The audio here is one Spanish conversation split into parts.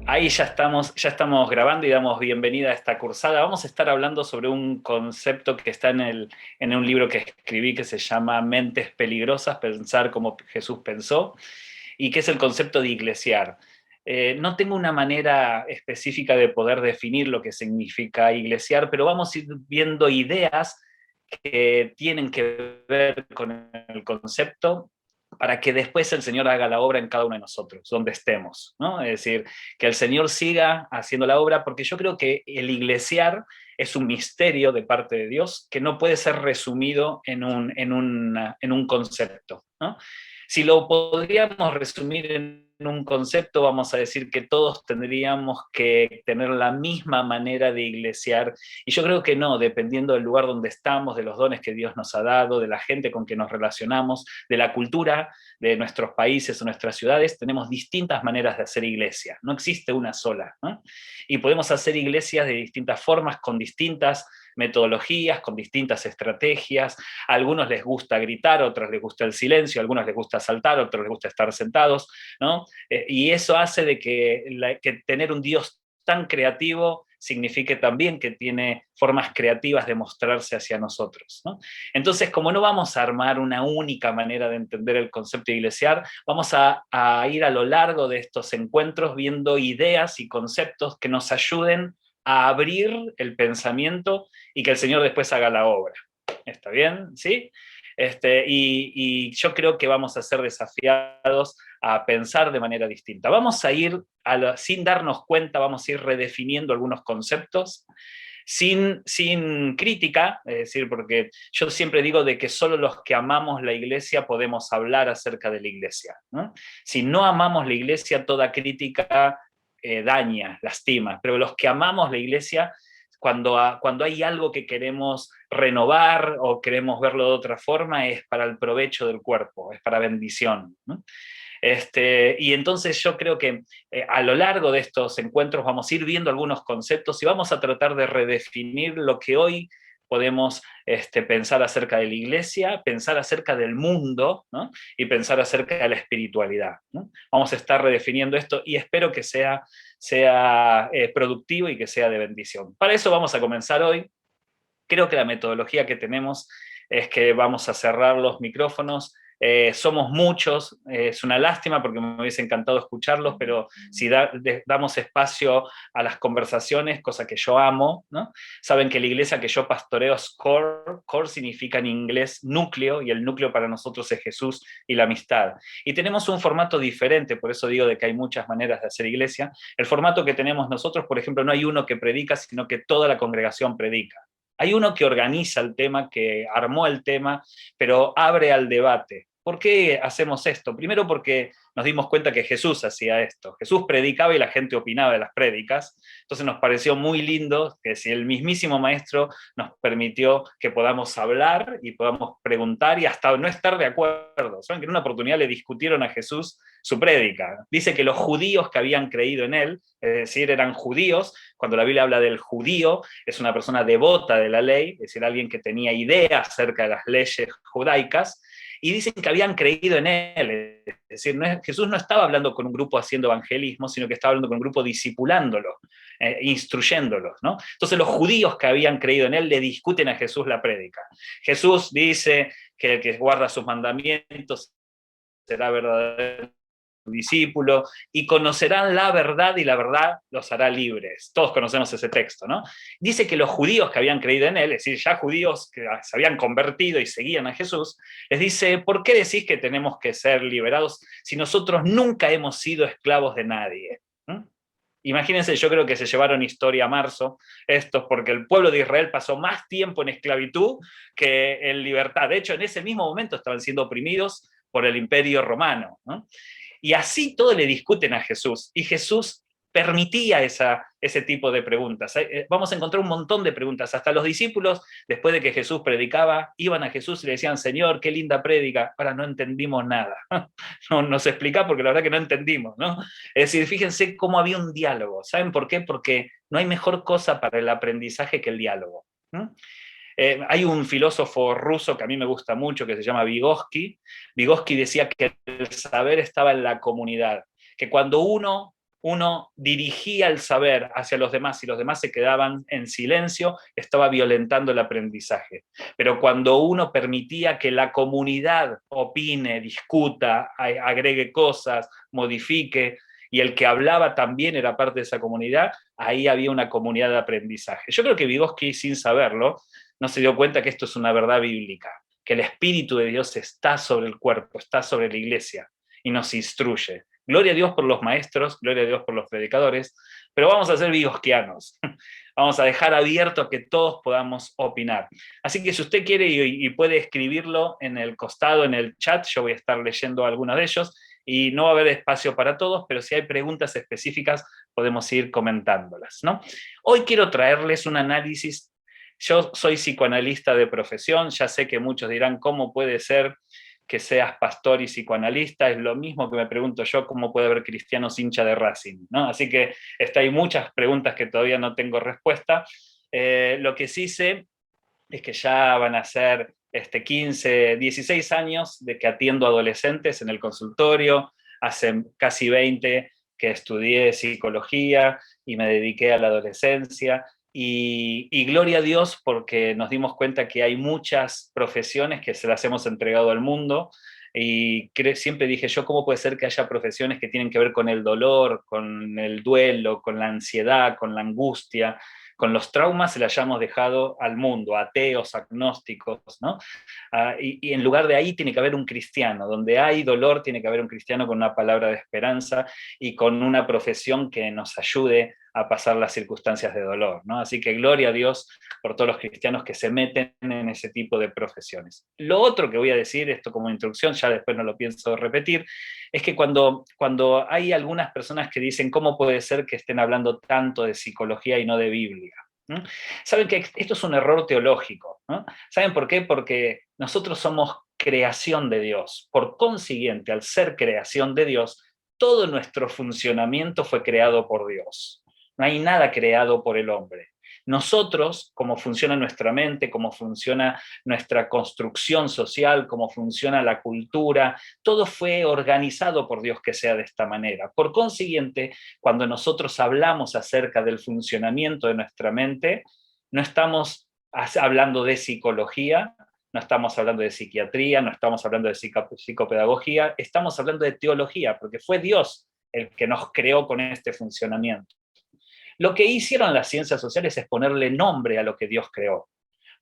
Ahí ya estamos grabando y damos bienvenida a esta cursada. Vamos a estar hablando sobre un concepto que está en un libro que escribí que se llama Mentes Peligrosas, pensar como Jesús pensó, y que es el concepto de iglesiar. No tengo una manera específica de poder definir lo que significa iglesiar, pero vamos a ir viendo ideas que tienen que ver con el concepto para que después el Señor haga la obra en cada uno de nosotros, donde estemos, ¿no? Es decir, que el Señor siga haciendo la obra, porque yo creo que el iglesiar es un misterio de parte de Dios que no puede ser resumido en un concepto, ¿no? Si lo podríamos resumir en un concepto, vamos a decir que todos tendríamos que tener la misma manera de iglesiar, y yo creo que no, dependiendo del lugar donde estamos, de los dones que Dios nos ha dado, de la gente con que nos relacionamos, de la cultura de nuestros países o nuestras ciudades, tenemos distintas maneras de hacer iglesia, no existe una sola, ¿no? Y podemos hacer iglesias de distintas formas, con distintas metodologías, con distintas estrategias. A algunos les gusta gritar, a otros les gusta el silencio, a algunos les gusta saltar, a otros les gusta estar sentados, ¿no? Y eso hace de que tener un Dios tan creativo signifique también que tiene formas creativas de mostrarse hacia nosotros, ¿no? Entonces, como no vamos a armar una única manera de entender el concepto iglesiar, vamos a ir a lo largo de estos encuentros viendo ideas y conceptos que nos ayuden a abrir el pensamiento y que el Señor después haga la obra. ¿Está bien? ¿Sí? Y yo creo que vamos a ser desafiados a pensar de manera distinta. Vamos a ir, sin darnos cuenta, vamos a ir redefiniendo algunos conceptos, sin crítica, es decir, porque yo siempre digo de que solo los que amamos la iglesia podemos hablar acerca de la iglesia, ¿no? Si no amamos la iglesia, toda crítica daña, lastima, pero los que amamos la iglesia, cuando hay algo que queremos renovar o queremos verlo de otra forma, es para el provecho del cuerpo, es para bendición, ¿no? Y entonces yo creo que a lo largo de estos encuentros vamos a ir viendo algunos conceptos y vamos a tratar de redefinir lo que hoy podemos pensar acerca de la iglesia, pensar acerca del mundo, ¿no? Y pensar acerca de la espiritualidad, ¿no? Vamos a estar redefiniendo esto y espero que sea productivo y que sea de bendición. Para eso vamos a comenzar hoy. Creo que la metodología que tenemos es que vamos a cerrar los micrófonos. Somos muchos, es una lástima porque me hubiese encantado escucharlos, pero si damos espacio a las conversaciones, cosa que yo amo, ¿no? Saben que la iglesia que yo pastoreo es core, core significa en inglés núcleo, y el núcleo para nosotros es Jesús y la amistad. Y tenemos un formato diferente, por eso digo de que hay muchas maneras de hacer iglesia. El formato que tenemos nosotros, por ejemplo, no hay uno que predica, sino que toda la congregación predica. Hay uno que organiza el tema, que armó el tema, pero abre al debate. ¿Por qué hacemos esto? Primero porque nos dimos cuenta que Jesús hacía esto. Jesús predicaba y la gente opinaba de las prédicas. Entonces nos pareció muy lindo que si el mismísimo maestro nos permitió que podamos hablar y podamos preguntar y hasta no estar de acuerdo. Saben que en una oportunidad le discutieron a Jesús su prédica. Dice que los judíos que habían creído en él, es decir, eran judíos, cuando la Biblia habla del judío, es una persona devota de la ley, es decir, alguien que tenía ideas acerca de las leyes judaicas, y dicen que habían creído en él. Es decir, Jesús no estaba hablando con un grupo haciendo evangelismo, sino que estaba hablando con un grupo discipulándolo, instruyéndolos, ¿no? Entonces los judíos que habían creído en él le discuten a Jesús la prédica. Jesús dice que el que guarda sus mandamientos será verdadero discípulo, y conocerán la verdad y la verdad los hará libres. Todos conocemos ese texto, ¿no? Dice que los judíos que habían creído en él, es decir, ya judíos que se habían convertido y seguían a Jesús, les dice, ¿por qué decís que tenemos que ser liberados si nosotros nunca hemos sido esclavos de nadie? ¿Mm? Imagínense, yo creo que se llevaron historia a marzo estos, porque el pueblo de Israel pasó más tiempo en esclavitud que en libertad. De hecho, en ese mismo momento estaban siendo oprimidos por el imperio romano, ¿no? Y así todo le discuten a Jesús. Y Jesús permitía ese tipo de preguntas. Vamos a encontrar un montón de preguntas. Hasta los discípulos, después de que Jesús predicaba, iban a Jesús y le decían, Señor, qué linda prédica. Ahora no entendimos nada. No nos explica porque la verdad que no entendimos, ¿no? Es decir, fíjense cómo había un diálogo. ¿Saben por qué? Porque no hay mejor cosa para el aprendizaje que el diálogo, ¿no? Hay un filósofo ruso que a mí me gusta mucho, que se llama Vygotsky. Vygotsky decía que el saber estaba en la comunidad, que cuando uno uno dirigía el saber hacia los demás y los demás se quedaban en silencio, estaba violentando el aprendizaje. Pero cuando uno permitía que la comunidad opine, discuta, agregue cosas, modifique, y el que hablaba también era parte de esa comunidad, ahí había una comunidad de aprendizaje. Yo creo que Vygotsky, sin saberlo, no se dio cuenta que esto es una verdad bíblica, que el Espíritu de Dios está sobre el cuerpo, está sobre la iglesia y nos instruye. Gloria a Dios por los maestros, gloria a Dios por los predicadores, pero vamos a ser vygotsquianos. Vamos a dejar abierto a que todos podamos opinar. Así que si usted quiere y puede escribirlo en el costado, en el chat, yo voy a estar leyendo algunos de ellos, y no va a haber espacio para todos, pero si hay preguntas específicas podemos ir comentándolas, ¿no? Hoy quiero traerles un análisis. Yo soy psicoanalista de profesión, ya sé que muchos dirán, ¿cómo puede ser que seas pastor y psicoanalista? Es lo mismo que me pregunto yo, ¿cómo puede haber cristianos hincha de Racing? ¿No? Así que hay muchas preguntas que todavía no tengo respuesta. Lo que sí sé es que ya van a ser 15, 16 años de que atiendo adolescentes en el consultorio, hace casi 20 que estudié psicología y me dediqué a la adolescencia. Y gloria a Dios porque nos dimos cuenta que hay muchas profesiones que se las hemos entregado al mundo, y siempre dije yo, ¿cómo puede ser que haya profesiones que tienen que ver con el dolor, con el duelo, con la ansiedad, con la angustia, con los traumas, se las hayamos dejado al mundo, ateos, agnósticos, ¿no? Y en lugar de ahí tiene que haber un cristiano, donde hay dolor tiene que haber un cristiano con una palabra de esperanza y con una profesión que nos ayude a pasar las circunstancias de dolor, ¿no? Así que gloria a Dios por todos los cristianos que se meten en ese tipo de profesiones. Lo otro que voy a decir, esto como introducción, ya después no lo pienso repetir, es que cuando hay algunas personas que dicen, ¿cómo puede ser que estén hablando tanto de psicología y no de Biblia? ¿No? Saben que esto es un error teológico, ¿no? ¿Saben por qué? Porque nosotros somos creación de Dios. Por consiguiente, al ser creación de Dios, todo nuestro funcionamiento fue creado por Dios. No hay nada creado por el hombre. Nosotros, cómo funciona nuestra mente, cómo funciona nuestra construcción social, cómo funciona la cultura, todo fue organizado por Dios que sea de esta manera. Por consiguiente, cuando nosotros hablamos acerca del funcionamiento de nuestra mente, no estamos hablando de psicología, no estamos hablando de psiquiatría, no estamos hablando de psicopedagogía, estamos hablando de teología, porque fue Dios el que nos creó con este funcionamiento. Lo que hicieron las ciencias sociales es ponerle nombre a lo que Dios creó.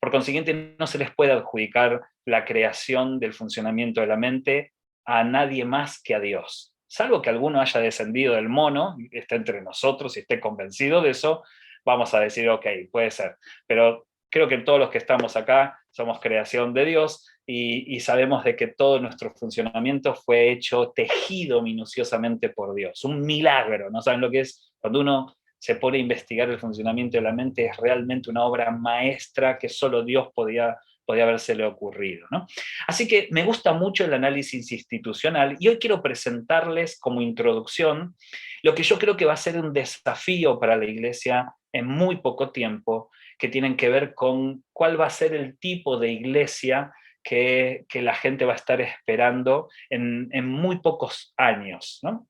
Por consiguiente, no se les puede adjudicar la creación del funcionamiento de la mente a nadie más que a Dios. Salvo que alguno haya descendido del mono, esté entre nosotros y esté convencido de eso, vamos a decir, ok, puede ser. Pero creo que todos los que estamos acá somos creación de Dios y sabemos de que todo nuestro funcionamiento fue hecho, tejido minuciosamente por Dios. Un milagro, ¿no saben lo que es? Cuando uno se pone a investigar el funcionamiento de la mente, es realmente una obra maestra que solo Dios podía habérsele ocurrido, ¿no? Así que me gusta mucho el análisis institucional y hoy quiero presentarles como introducción lo que yo creo que va a ser un desafío para la Iglesia en muy poco tiempo, que tienen que ver con cuál va a ser el tipo de iglesia que la gente va a estar esperando en muy pocos años, ¿no?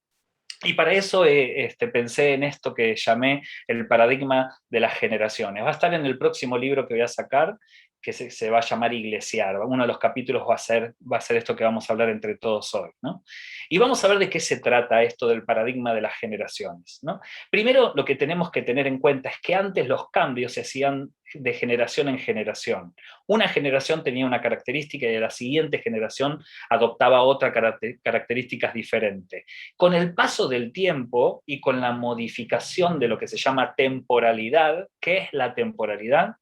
Y para eso pensé en esto que llamé el paradigma de las generaciones. Va a estar en el próximo libro que voy a sacar, que se va a llamar Iglesiar. Uno de los capítulos va a ser esto que vamos a hablar entre todos hoy, ¿no? Y vamos a ver de qué se trata esto del paradigma de las generaciones, ¿no? Primero, lo que tenemos que tener en cuenta es que antes los cambios se hacían de generación en generación. Una generación tenía una característica y la siguiente generación adoptaba otra características diferentes. Con el paso del tiempo y con la modificación de lo que se llama temporalidad, ¿qué es la temporalidad?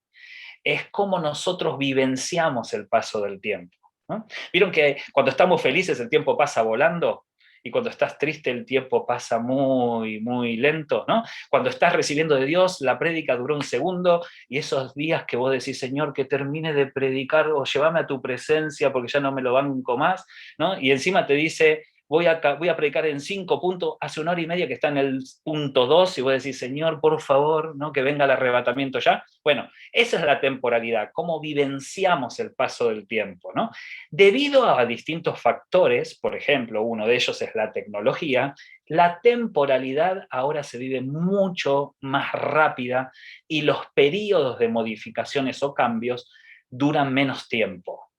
Es cómo nosotros vivenciamos el paso del tiempo, ¿no? ¿Vieron que cuando estamos felices el tiempo pasa volando? Y cuando estás triste el tiempo pasa muy, muy lento, ¿no? Cuando estás recibiendo de Dios, la prédica duró un segundo, y esos días que vos decís, Señor, que termine de predicar o llévame a tu presencia porque ya no me lo banco más, ¿no? Y encima te dice, voy a predicar en 5 puntos, hace 1 hora y media que está en el punto 2, y vos decís, Señor, por favor, ¿no? Que venga el arrebatamiento ya. Bueno, esa es la temporalidad, cómo vivenciamos el paso del tiempo, ¿no? Debido a distintos factores, por ejemplo, uno de ellos es la tecnología La temporalidad ahora se vive mucho más rápida y los periodos de modificaciones o cambios duran menos tiempo.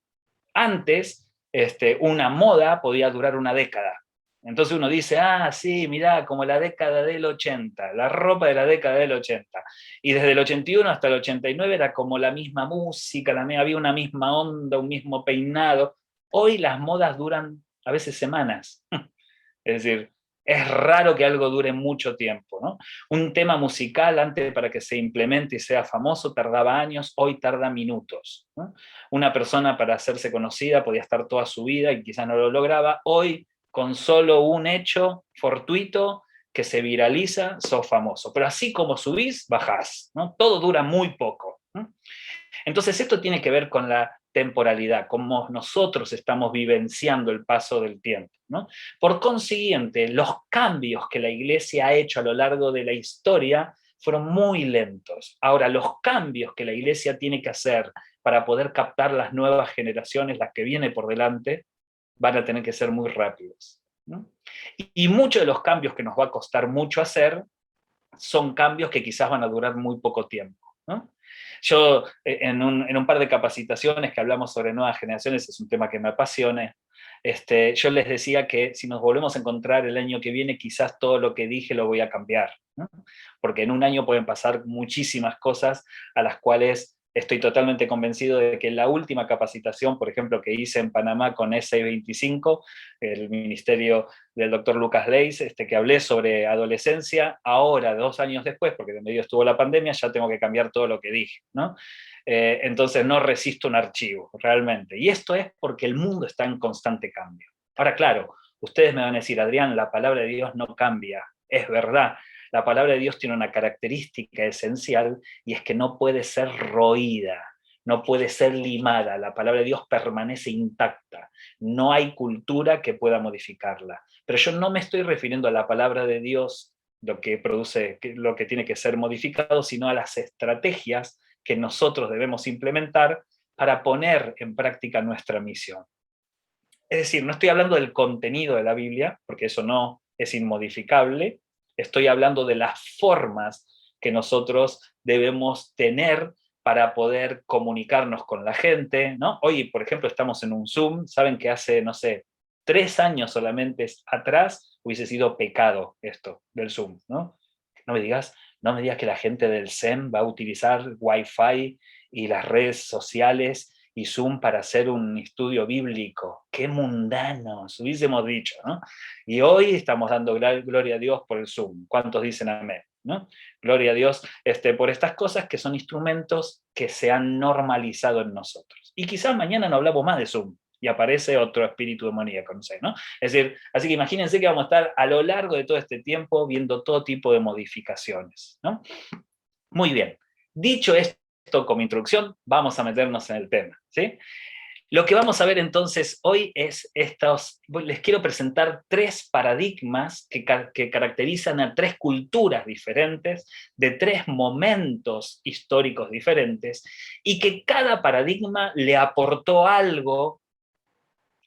Antes, una moda podía durar una década. Entonces uno dice, ah, sí, mirá, como la década del 80, la ropa de la década del 80. Y desde el 81 hasta el 89 era como la misma música, había una misma onda, un mismo peinado. Hoy las modas duran a veces semanas. Es decir, es raro que algo dure mucho tiempo, ¿no? Un tema musical, antes para que se implemente y sea famoso, tardaba años, hoy tarda minutos, ¿no? Una persona para hacerse conocida podía estar toda su vida y quizás no lo lograba. Hoy, con solo un hecho fortuito que se viraliza, sos famoso. Pero así como subís, bajás, ¿no? Todo dura muy poco, ¿no? Entonces esto tiene que ver con la temporalidad, cómo nosotros estamos vivenciando el paso del tiempo, ¿no? Por consiguiente, los cambios que la Iglesia ha hecho a lo largo de la historia fueron muy lentos. Ahora, los cambios que la Iglesia tiene que hacer para poder captar las nuevas generaciones, las que vienen por delante, van a tener que ser muy rápidos, ¿no? Y muchos de los cambios que nos va a costar mucho hacer son cambios que quizás van a durar muy poco tiempo, ¿no? Yo, en un par de capacitaciones que hablamos sobre nuevas generaciones, es un tema que me apasiona, yo les decía que si nos volvemos a encontrar el año que viene, quizás todo lo que dije lo voy a cambiar, ¿no? Porque en un año pueden pasar muchísimas cosas a las cuales estoy totalmente convencido de que la última capacitación, por ejemplo, que hice en Panamá con S25, el ministerio del doctor Lucas Leis, que hablé sobre adolescencia, ahora, 2 años después, porque de medio estuvo la pandemia, ya tengo que cambiar todo lo que dije, ¿no? Entonces no resisto un archivo, realmente. Y esto es porque el mundo está en constante cambio. Ahora, claro, ustedes me van a decir, Adrián, la palabra de Dios no cambia. Es verdad, la palabra de Dios tiene una característica esencial y es que no puede ser roída, no puede ser limada, la palabra de Dios permanece intacta, no hay cultura que pueda modificarla. Pero yo no me estoy refiriendo a la palabra de Dios, lo que produce, lo que tiene que ser modificado, sino a las estrategias que nosotros debemos implementar para poner en práctica nuestra misión. Es decir, no estoy hablando del contenido de la Biblia, porque eso no es inmodificable, estoy hablando de las formas que nosotros debemos tener para poder comunicarnos con la gente, ¿no? Hoy, por ejemplo, estamos en un Zoom, saben que hace, no sé, 3 años solamente atrás hubiese sido pecado esto del Zoom, ¿no? No me digas, no me digas que la gente del CEM va a utilizar Wi-Fi y las redes sociales y Zoom para hacer un estudio bíblico. ¡Qué mundanos! Hubiésemos dicho, ¿no? Y hoy estamos dando gloria a Dios por el Zoom. ¿Cuántos dicen amén? ¿No? Gloria a Dios por estas cosas que son instrumentos que se han normalizado en nosotros. Y quizás mañana no hablamos más de Zoom y aparece otro espíritu demoníaco, no sé, ¿no? Es decir, así que imagínense que vamos a estar a lo largo de todo este tiempo viendo todo tipo de modificaciones, ¿no? Muy bien. Dicho esto como introducción, vamos a meternos en el tema, ¿sí? Lo que vamos a ver entonces hoy es les quiero presentar 3 paradigmas que caracterizan a 3 culturas diferentes, de 3 momentos históricos diferentes, y que cada paradigma le aportó algo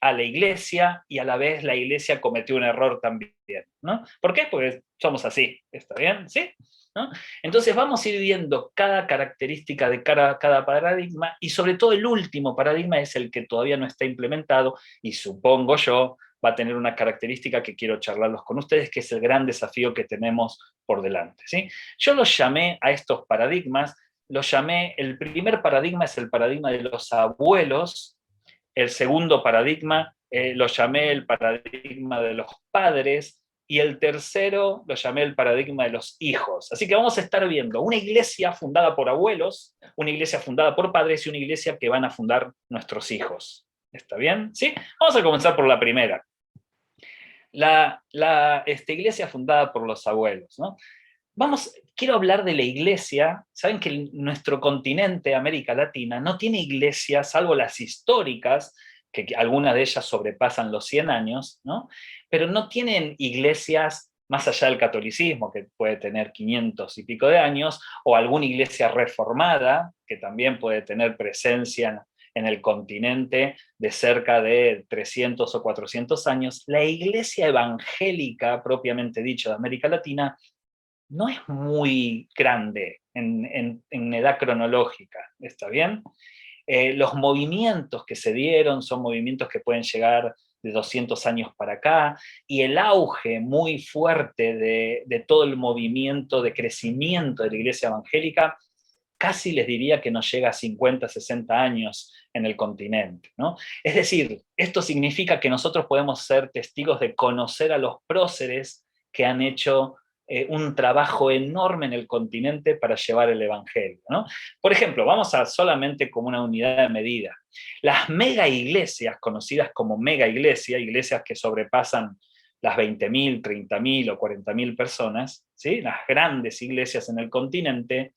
a la iglesia y a la vez la iglesia cometió un error también, ¿no? ¿Por qué? Porque somos así, ¿está bien? ¿Sí? ¿No? Entonces vamos a ir viendo cada característica de cada paradigma y sobre todo el último paradigma es el que todavía no está implementado y supongo yo va a tener una característica que quiero charlarlos con ustedes, que es el gran desafío que tenemos por delante, ¿sí? Yo los llamé a estos paradigmas, el primer paradigma es el paradigma de los abuelos. El segundo paradigma lo llamé el paradigma de los padres, y el tercero lo llamé el paradigma de los hijos. Así que vamos a estar viendo una iglesia fundada por abuelos, una iglesia fundada por padres y una iglesia que van a fundar nuestros hijos. ¿Está bien? ¿Sí? Vamos a comenzar por la primera. Esta iglesia fundada por los abuelos, ¿no? Quiero hablar de la iglesia. Saben que nuestro continente, América Latina, no tiene iglesias, salvo las históricas, que algunas de ellas sobrepasan los 100 años, ¿no? Pero no tienen iglesias más allá del catolicismo, que puede tener 500 y pico de años, o alguna iglesia reformada, que también puede tener presencia en el continente de cerca de 300 o 400 años, la iglesia evangélica, propiamente dicho, de América Latina, no es muy grande en edad cronológica, ¿está bien? Los movimientos que se dieron son movimientos que pueden llegar de 200 años para acá, y el auge muy fuerte de todo el movimiento de crecimiento de la iglesia evangélica, casi les diría que nos llega a 50, 60 años en el continente, ¿no? Es decir, esto significa que nosotros podemos ser testigos de conocer a los próceres que han hecho un trabajo enorme en el continente para llevar el evangelio, ¿no? Por ejemplo, vamos a solamente como una unidad de medida. Las mega iglesias, conocidas como mega iglesia, iglesias que sobrepasan las 20.000, 30.000 o 40.000 personas, ¿sí? Las grandes iglesias en el continente,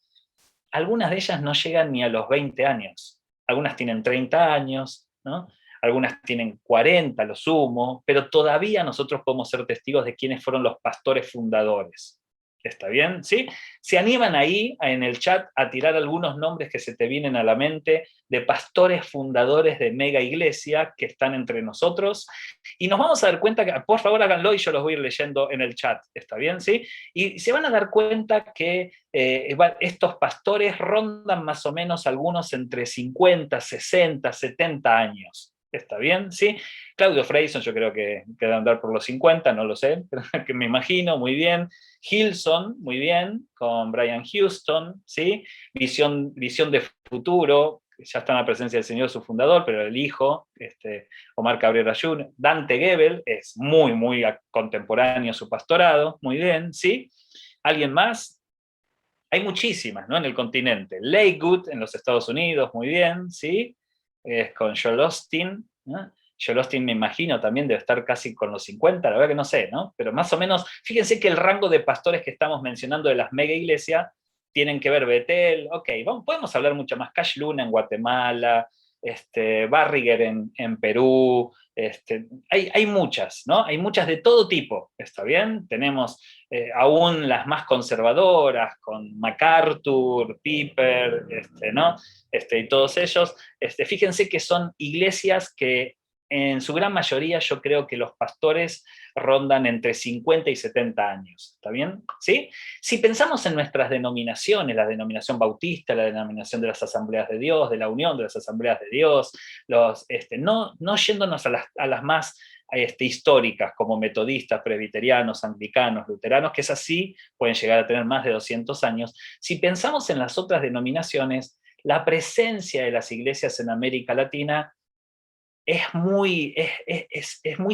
algunas de ellas no llegan ni a los 20 años. Algunas tienen 30 años, ¿no? Algunas tienen 40 lo sumo, pero todavía nosotros podemos ser testigos de quiénes fueron los pastores fundadores. ¿Está bien? ¿Sí? Se animan ahí en el chat a tirar algunos nombres que se te vienen a la mente de pastores fundadores de mega iglesia que están entre nosotros, y nos vamos a dar cuenta que, por favor háganlo y yo los voy a ir leyendo en el chat, ¿está bien? ¿Sí? Y se van a dar cuenta que estos pastores rondan más o menos algunos entre 50, 60, 70 años. ¿Está bien? ¿Sí? Claudio Freyson yo creo que debe andar por los 50, no lo sé, pero que me imagino, muy bien. Hilson, muy bien, con Brian Houston, ¿sí? Visión de futuro, ya está en la presencia del Señor, su fundador, pero el hijo, Omar Cabrera Jr. Dante Gebel, es muy, muy contemporáneo a su pastorado, muy bien, ¿sí? ¿Alguien más? Hay muchísimas, ¿no? En el continente. Lakewood, en los Estados Unidos, muy bien, ¿sí? Es con Joel Osteen, ¿no? Joel Osteen me imagino también debe estar casi con los 50, la verdad que no sé, ¿no? Pero más o menos, fíjense que el rango de pastores que estamos mencionando de las mega iglesias tienen que ver Betel, ok, podemos hablar mucho más, Cash Luna en Guatemala, Barriger en Perú, hay muchas, ¿no? Hay muchas de todo tipo, ¿está bien? Tenemos aún las más conservadoras, con MacArthur, Piper, ¿no? Y todos ellos, fíjense que son iglesias que en su gran mayoría yo creo que los pastores rondan entre 50 y 70 años, ¿está bien? ¿Sí? Si pensamos en nuestras denominaciones, la denominación bautista, la denominación de las asambleas de Dios, de la unión de las asambleas de Dios, no yéndonos a las más históricas, como metodistas, presbiterianos, anglicanos, luteranos, que esas sí pueden llegar a tener más de 200 años. Si pensamos en las otras denominaciones, la presencia de las iglesias en América Latina es muy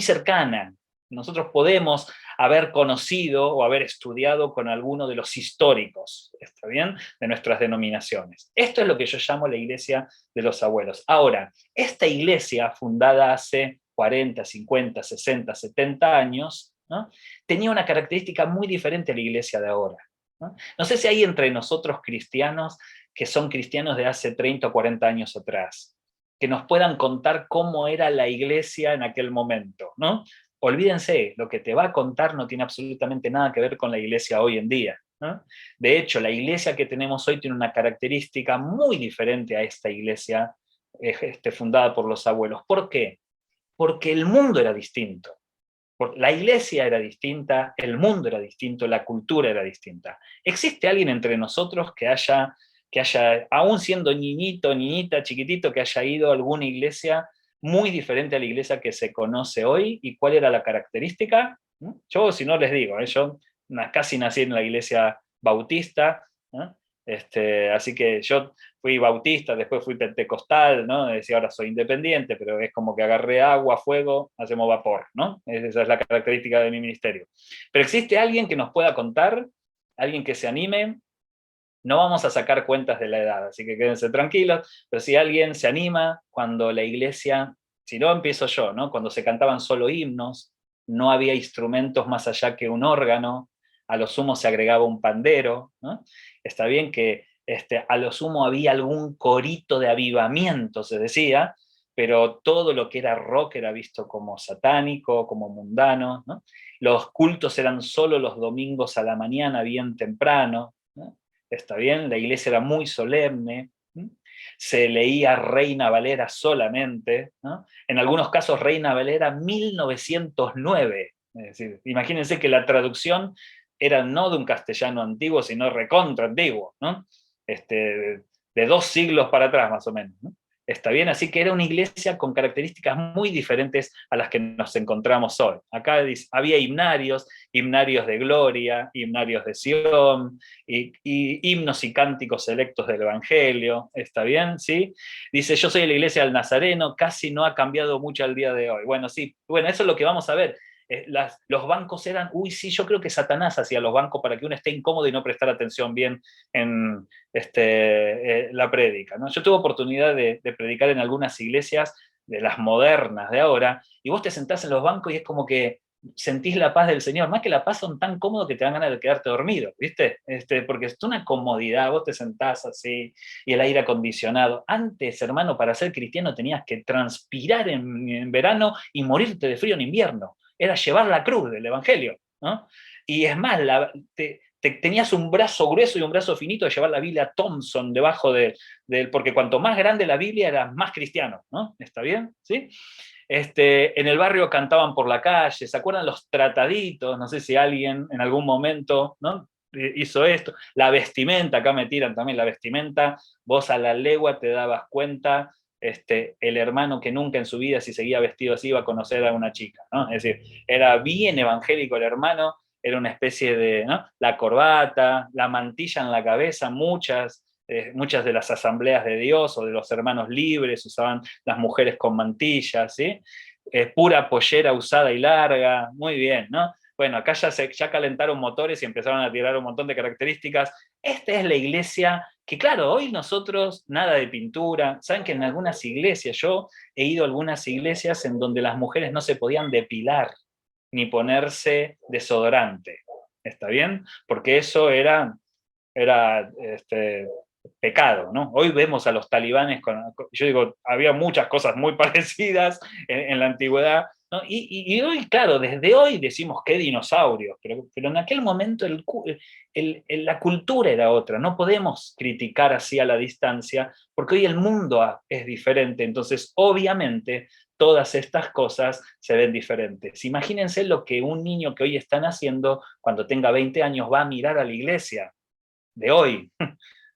cercana. Nosotros podemos haber conocido o haber estudiado con alguno de los históricos, ¿está bien?, de nuestras denominaciones. Esto es lo que yo llamo la iglesia de los abuelos. Ahora, esta iglesia, fundada hace 40, 50, 60, 70 años, ¿no?, tenía una característica muy diferente a la iglesia de ahora, ¿no? No sé si hay entre nosotros cristianos que son cristianos de hace 30 o 40 años atrás, que nos puedan contar cómo era la iglesia en aquel momento, ¿no? Olvídense, lo que te va a contar no tiene absolutamente nada que ver con la iglesia hoy en día, ¿no? De hecho, la iglesia que tenemos hoy tiene una característica muy diferente a esta iglesia fundada por los abuelos. ¿Por qué? Porque el mundo era distinto. La iglesia era distinta, el mundo era distinto, la cultura era distinta. ¿Existe alguien entre nosotros que haya, aún siendo niñito, niñita, chiquitito, que haya ido a alguna iglesia muy diferente a la iglesia que se conoce hoy? ¿Y cuál era la característica? Yo, si no les digo, yo casi nací en la iglesia bautista, ¿no? Así que yo fui bautista, después fui pentecostal, ¿no? Decía, ahora soy independiente, pero es como que agarré agua, fuego, hacemos vapor, ¿no? Esa es la característica de mi ministerio. Pero ¿existe alguien que nos pueda contar? ¿Alguien que se anime? No vamos a sacar cuentas de la edad, así que quédense tranquilos, pero si alguien se anima, cuando la iglesia, si no empiezo yo, ¿no?, cuando se cantaban solo himnos, no había instrumentos más allá que un órgano, a lo sumo se agregaba un pandero, ¿no? Está bien que a lo sumo había algún corito de avivamiento, se decía, pero todo lo que era rock era visto como satánico, como mundano, ¿no? Los cultos eran solo los domingos a la mañana, bien temprano, ¿no? Está bien, la iglesia era muy solemne. se leía Reina Valera solamente, ¿no? En algunos casos Reina Valera 1909. Es decir, imagínense que la traducción era no de un castellano antiguo, sino recontra antiguo, ¿no? De 2 siglos para atrás más o menos, ¿no? Está bien, así que era una iglesia con características muy diferentes a las que nos encontramos hoy. Acá había himnarios de gloria, himnarios de Sion, y himnos y cánticos selectos del Evangelio. ¿Está bien? ¿Sí? Dice, yo soy de la iglesia del Nazareno, casi no ha cambiado mucho al día de hoy. Bueno, sí, bueno, eso es lo que vamos a ver. Los bancos eran, uy, sí, yo creo que Satanás hacía los bancos para que uno esté incómodo y no prestar atención bien en la prédica, ¿no? Yo tuve oportunidad de predicar en algunas iglesias de las modernas de ahora, y vos te sentás en los bancos y es como que sentís la paz del Señor, más que la paz son tan cómodos que te dan ganas de quedarte dormido, ¿viste? Porque es una comodidad, vos te sentás así, y el aire acondicionado. Antes, hermano, para ser cristiano tenías que transpirar en verano y morirte de frío en invierno. Era llevar la cruz del Evangelio, ¿no? Y es más, tenías un brazo grueso y un brazo finito de llevar la Biblia Thompson debajo porque cuanto más grande la Biblia, eras más cristiano, ¿no? ¿Está bien? ¿Sí? En el barrio cantaban por la calle, ¿se acuerdan los trataditos? No sé si alguien en algún momento, ¿no? Hizo esto. La vestimenta, acá me tiran también la vestimenta, vos a la legua te dabas cuenta, el hermano que nunca en su vida, si seguía vestido así, iba a conocer a una chica, ¿no? Es decir, era bien evangélico el hermano, era una especie de, ¿no? La corbata, la mantilla en la cabeza, muchas de las asambleas de Dios o de los hermanos libres usaban las mujeres con mantillas, ¿sí? Pura pollera usada y larga, muy bien, ¿no? Bueno, acá ya calentaron motores y empezaron a tirar un montón de características. Esta es la iglesia que, claro, hoy nosotros, nada de pintura. Saben que en algunas iglesias, yo he ido a algunas iglesias en donde las mujeres no se podían depilar ni ponerse desodorante. ¿Está bien? Porque eso era pecado, ¿no? Hoy vemos a los talibanes yo digo, había muchas cosas muy parecidas en la antigüedad, ¿no? Y hoy, claro, desde hoy decimos qué dinosaurios, pero en aquel momento la cultura era otra, no podemos criticar así a la distancia, porque hoy el mundo es diferente, entonces obviamente todas estas cosas se ven diferentes. Imagínense lo que un niño que hoy están haciendo, cuando tenga 20 años, va a mirar a la iglesia de hoy,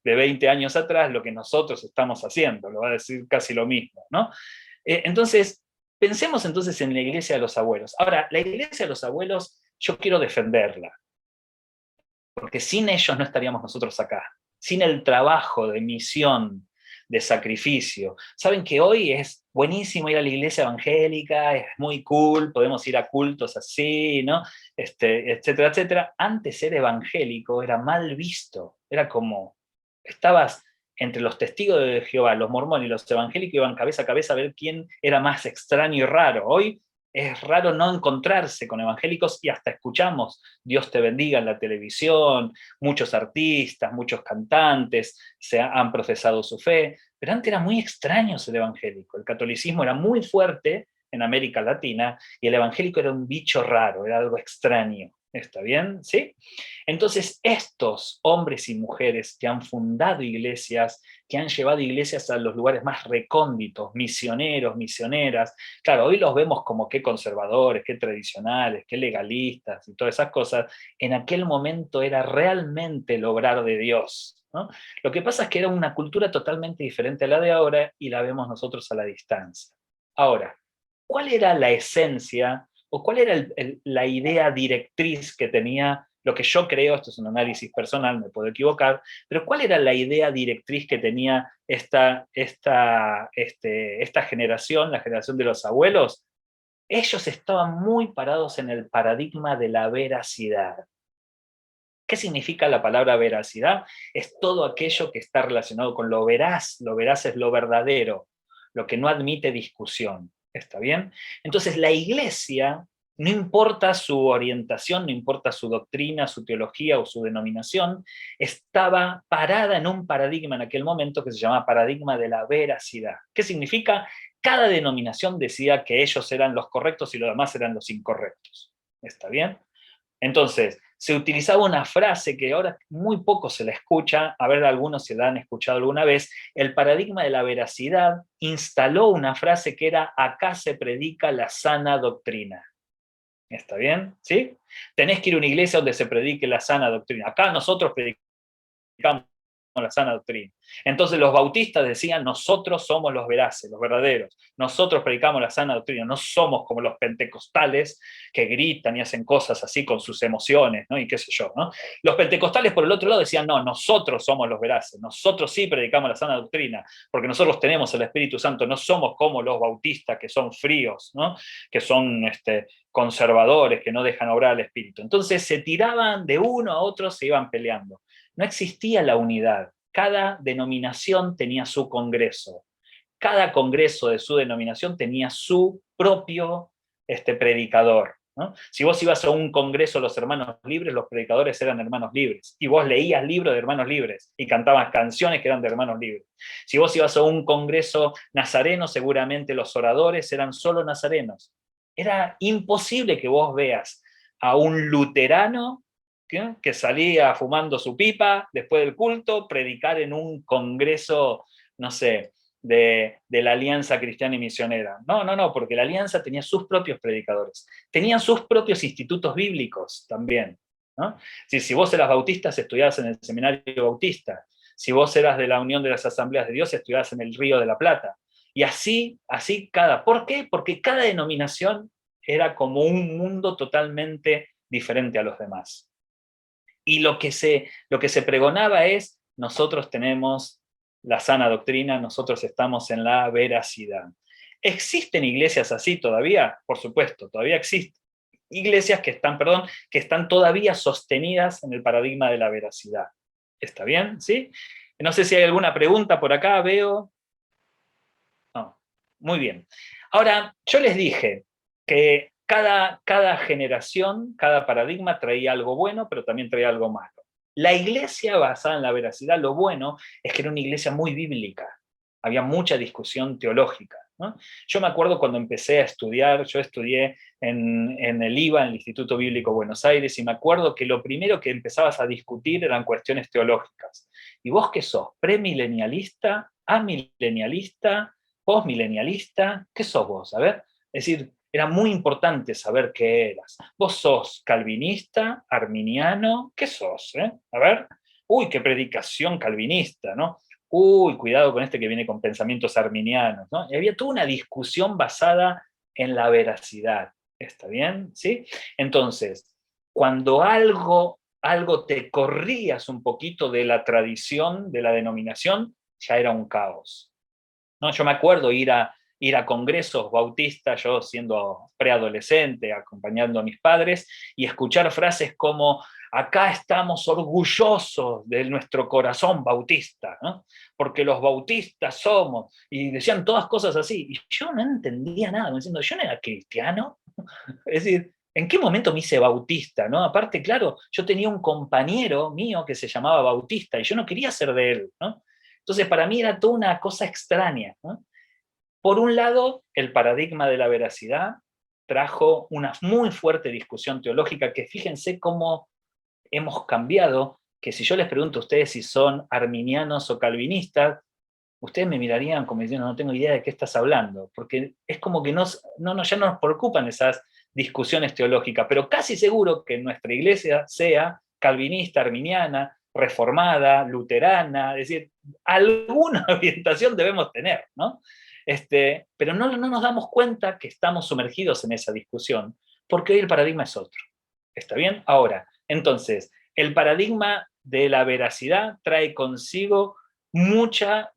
de 20 años atrás, lo que nosotros estamos haciendo, lo va a decir casi lo mismo, ¿no? Entonces, pensemos entonces en la iglesia de los abuelos. Ahora, la iglesia de los abuelos, yo quiero defenderla, porque sin ellos no estaríamos nosotros acá, sin el trabajo de misión, de sacrificio. Saben que hoy es buenísimo ir a la iglesia evangélica, es muy cool, podemos ir a cultos así, ¿no? Etcétera, etcétera. Antes ser evangélico era mal visto, era como, estabas entre los testigos de Jehová, los mormones y los evangélicos, iban cabeza a cabeza a ver quién era más extraño y raro. Hoy es raro no encontrarse con evangélicos y hasta escuchamos Dios te bendiga en la televisión, muchos artistas, muchos cantantes han profesado su fe, pero antes era muy extraño ser evangélico. El catolicismo era muy fuerte en América Latina y el evangélico era un bicho raro, era algo extraño. ¿Está bien? ¿Sí? Entonces, estos hombres y mujeres que han fundado iglesias, que han llevado iglesias a los lugares más recónditos, misioneros, misioneras, claro, hoy los vemos como qué conservadores, qué tradicionales, qué legalistas y todas esas cosas. En aquel momento era realmente el obrar de Dios, ¿no? Lo que pasa es que era una cultura totalmente diferente a la de ahora y la vemos nosotros a la distancia. Ahora, ¿cuál era la esencia o cuál era la idea directriz que tenía lo que yo creo? Esto es un análisis personal, me puedo equivocar, pero ¿cuál era la idea directriz que tenía esta generación, la generación de los abuelos? Ellos estaban muy parados en el paradigma de la veracidad. ¿Qué significa la palabra veracidad? Es todo aquello que está relacionado con lo veraz es lo verdadero, lo que no admite discusión. ¿Está bien? Entonces la iglesia, no importa su orientación, no importa su doctrina, su teología o su denominación, estaba parada en un paradigma en aquel momento que se llama paradigma de la veracidad. ¿Qué significa? Cada denominación decía que ellos eran los correctos y los demás eran los incorrectos. ¿Está bien? Entonces, se utilizaba una frase que ahora muy poco se la escucha, a ver algunos si la han escuchado alguna vez, el paradigma de la veracidad instaló una frase que era: acá se predica la sana doctrina. ¿Está bien? ¿Sí? Tenés que ir a una iglesia donde se predique la sana doctrina. Acá nosotros predicamos la sana doctrina. Entonces los bautistas decían: nosotros somos los veraces, los verdaderos. Nosotros predicamos la sana doctrina. No somos como los pentecostales que gritan y hacen cosas así con sus emociones, ¿no? Y qué sé yo, ¿no? Los pentecostales por el otro lado decían: no, nosotros somos los veraces. Nosotros sí predicamos la sana doctrina, porque nosotros tenemos el Espíritu Santo. No somos como los bautistas que son fríos, ¿no? Que son conservadores, que no dejan obrar al Espíritu. Entonces se tiraban de uno a otro, se iban peleando. No existía la unidad. Cada denominación tenía su congreso. Cada congreso de su denominación tenía su propio predicador, ¿no? Si vos ibas a un congreso de los hermanos libres, los predicadores eran hermanos libres. Y vos leías libros de hermanos libres y cantabas canciones que eran de hermanos libres. Si vos ibas a un congreso nazareno, seguramente los oradores eran solo nazarenos. Era imposible que vos veas a un luterano que salía fumando su pipa después del culto, predicar en un congreso, no sé, de la Alianza Cristiana y Misionera. No, no, no, porque la Alianza tenía sus propios predicadores, tenían sus propios institutos bíblicos también, ¿no? Si vos eras bautista, estudiabas en el seminario bautista. Si vos eras de la Unión de las Asambleas de Dios, estudiabas en el Río de la Plata. Y así cada. ¿Por qué? Porque cada denominación era como un mundo totalmente diferente a los demás. Y lo que se pregonaba es: nosotros tenemos la sana doctrina, nosotros estamos en la veracidad. ¿Existen iglesias así todavía? Por supuesto, todavía existen iglesias que están todavía sostenidas en el paradigma de la veracidad. ¿Está bien? ¿Sí? No sé si hay alguna pregunta por acá, veo. No. Muy bien. Ahora, yo les dije que cada generación, cada paradigma traía algo bueno, pero también traía algo malo. La iglesia basada en la veracidad, lo bueno es que era una iglesia muy bíblica. Había mucha discusión teológica, ¿no? Yo me acuerdo cuando empecé a estudiar, yo estudié en el IVA, en el Instituto Bíblico Buenos Aires, y me acuerdo que lo primero que empezabas a discutir eran cuestiones teológicas. ¿Y vos qué sos? ¿Premilenialista? ¿Amilenialista? ¿Postmilenialista? ¿Qué sos vos? A ver, es decir, era muy importante saber qué eras. ¿Vos sos calvinista, arminiano? ¿Qué sos? A ver, uy, qué predicación calvinista, ¿no? Uy, cuidado con este que viene con pensamientos arminianos, ¿no? Y había toda una discusión basada en la veracidad. ¿Está bien? ¿Sí? Entonces, cuando algo te corrías un poquito de la tradición, de la denominación, ya era un caos. ¿No? Yo me acuerdo ir a congresos bautistas, yo siendo preadolescente, acompañando a mis padres, y escuchar frases como: acá estamos orgullosos de nuestro corazón bautista, ¿no? Porque los bautistas somos, y decían todas cosas así, y yo no entendía nada, diciendo: yo no era cristiano. Es decir, ¿en qué momento me hice bautista? ¿No? Aparte, claro, yo tenía un compañero mío que se llamaba Bautista, y yo no quería ser de él, ¿no? Entonces, para mí era toda una cosa extraña, ¿no? Por un lado, el paradigma de la veracidad trajo una muy fuerte discusión teológica que fíjense cómo hemos cambiado, que si yo les pregunto a ustedes si son arminianos o calvinistas, ustedes me mirarían como diciendo: no tengo idea de qué estás hablando, porque es como que ya no nos preocupan esas discusiones teológicas, pero casi seguro que nuestra iglesia sea calvinista, arminiana, reformada, luterana, es decir, alguna orientación debemos tener, ¿no? Pero no nos damos cuenta que estamos sumergidos en esa discusión, porque hoy el paradigma es otro. ¿Está bien? Ahora, entonces, el paradigma de la veracidad trae consigo mucha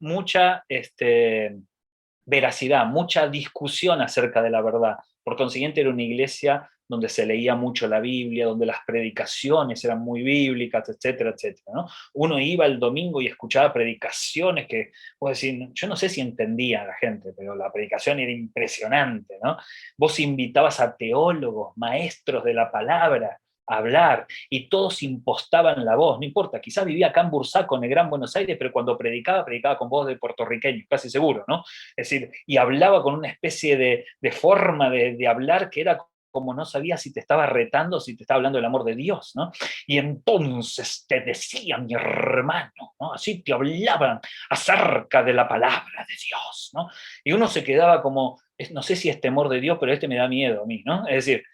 veracidad, mucha discusión acerca de la verdad. Por consiguiente, era una iglesia donde se leía mucho la Biblia, donde las predicaciones eran muy bíblicas, etcétera, etcétera, ¿no? Uno iba el domingo y escuchaba predicaciones que, vos decís, yo no sé si entendía a la gente, pero la predicación era impresionante, ¿no? Vos invitabas a teólogos, maestros de la palabra, a hablar, y todos impostaban la voz, no importa, quizás vivía acá en Bursaco, en el Gran Buenos Aires, pero cuando predicaba con voz de puertorriqueño, casi seguro, ¿no? Es decir, y hablaba con una especie de forma de hablar que era como no sabía si te estaba retando o si te estaba hablando del amor de Dios, ¿no? Y entonces te decía mi hermano, ¿no? Así te hablaban acerca de la palabra de Dios, ¿no? Y uno se quedaba como, no sé si es temor de Dios, pero este me da miedo a mí, ¿no? Es decir,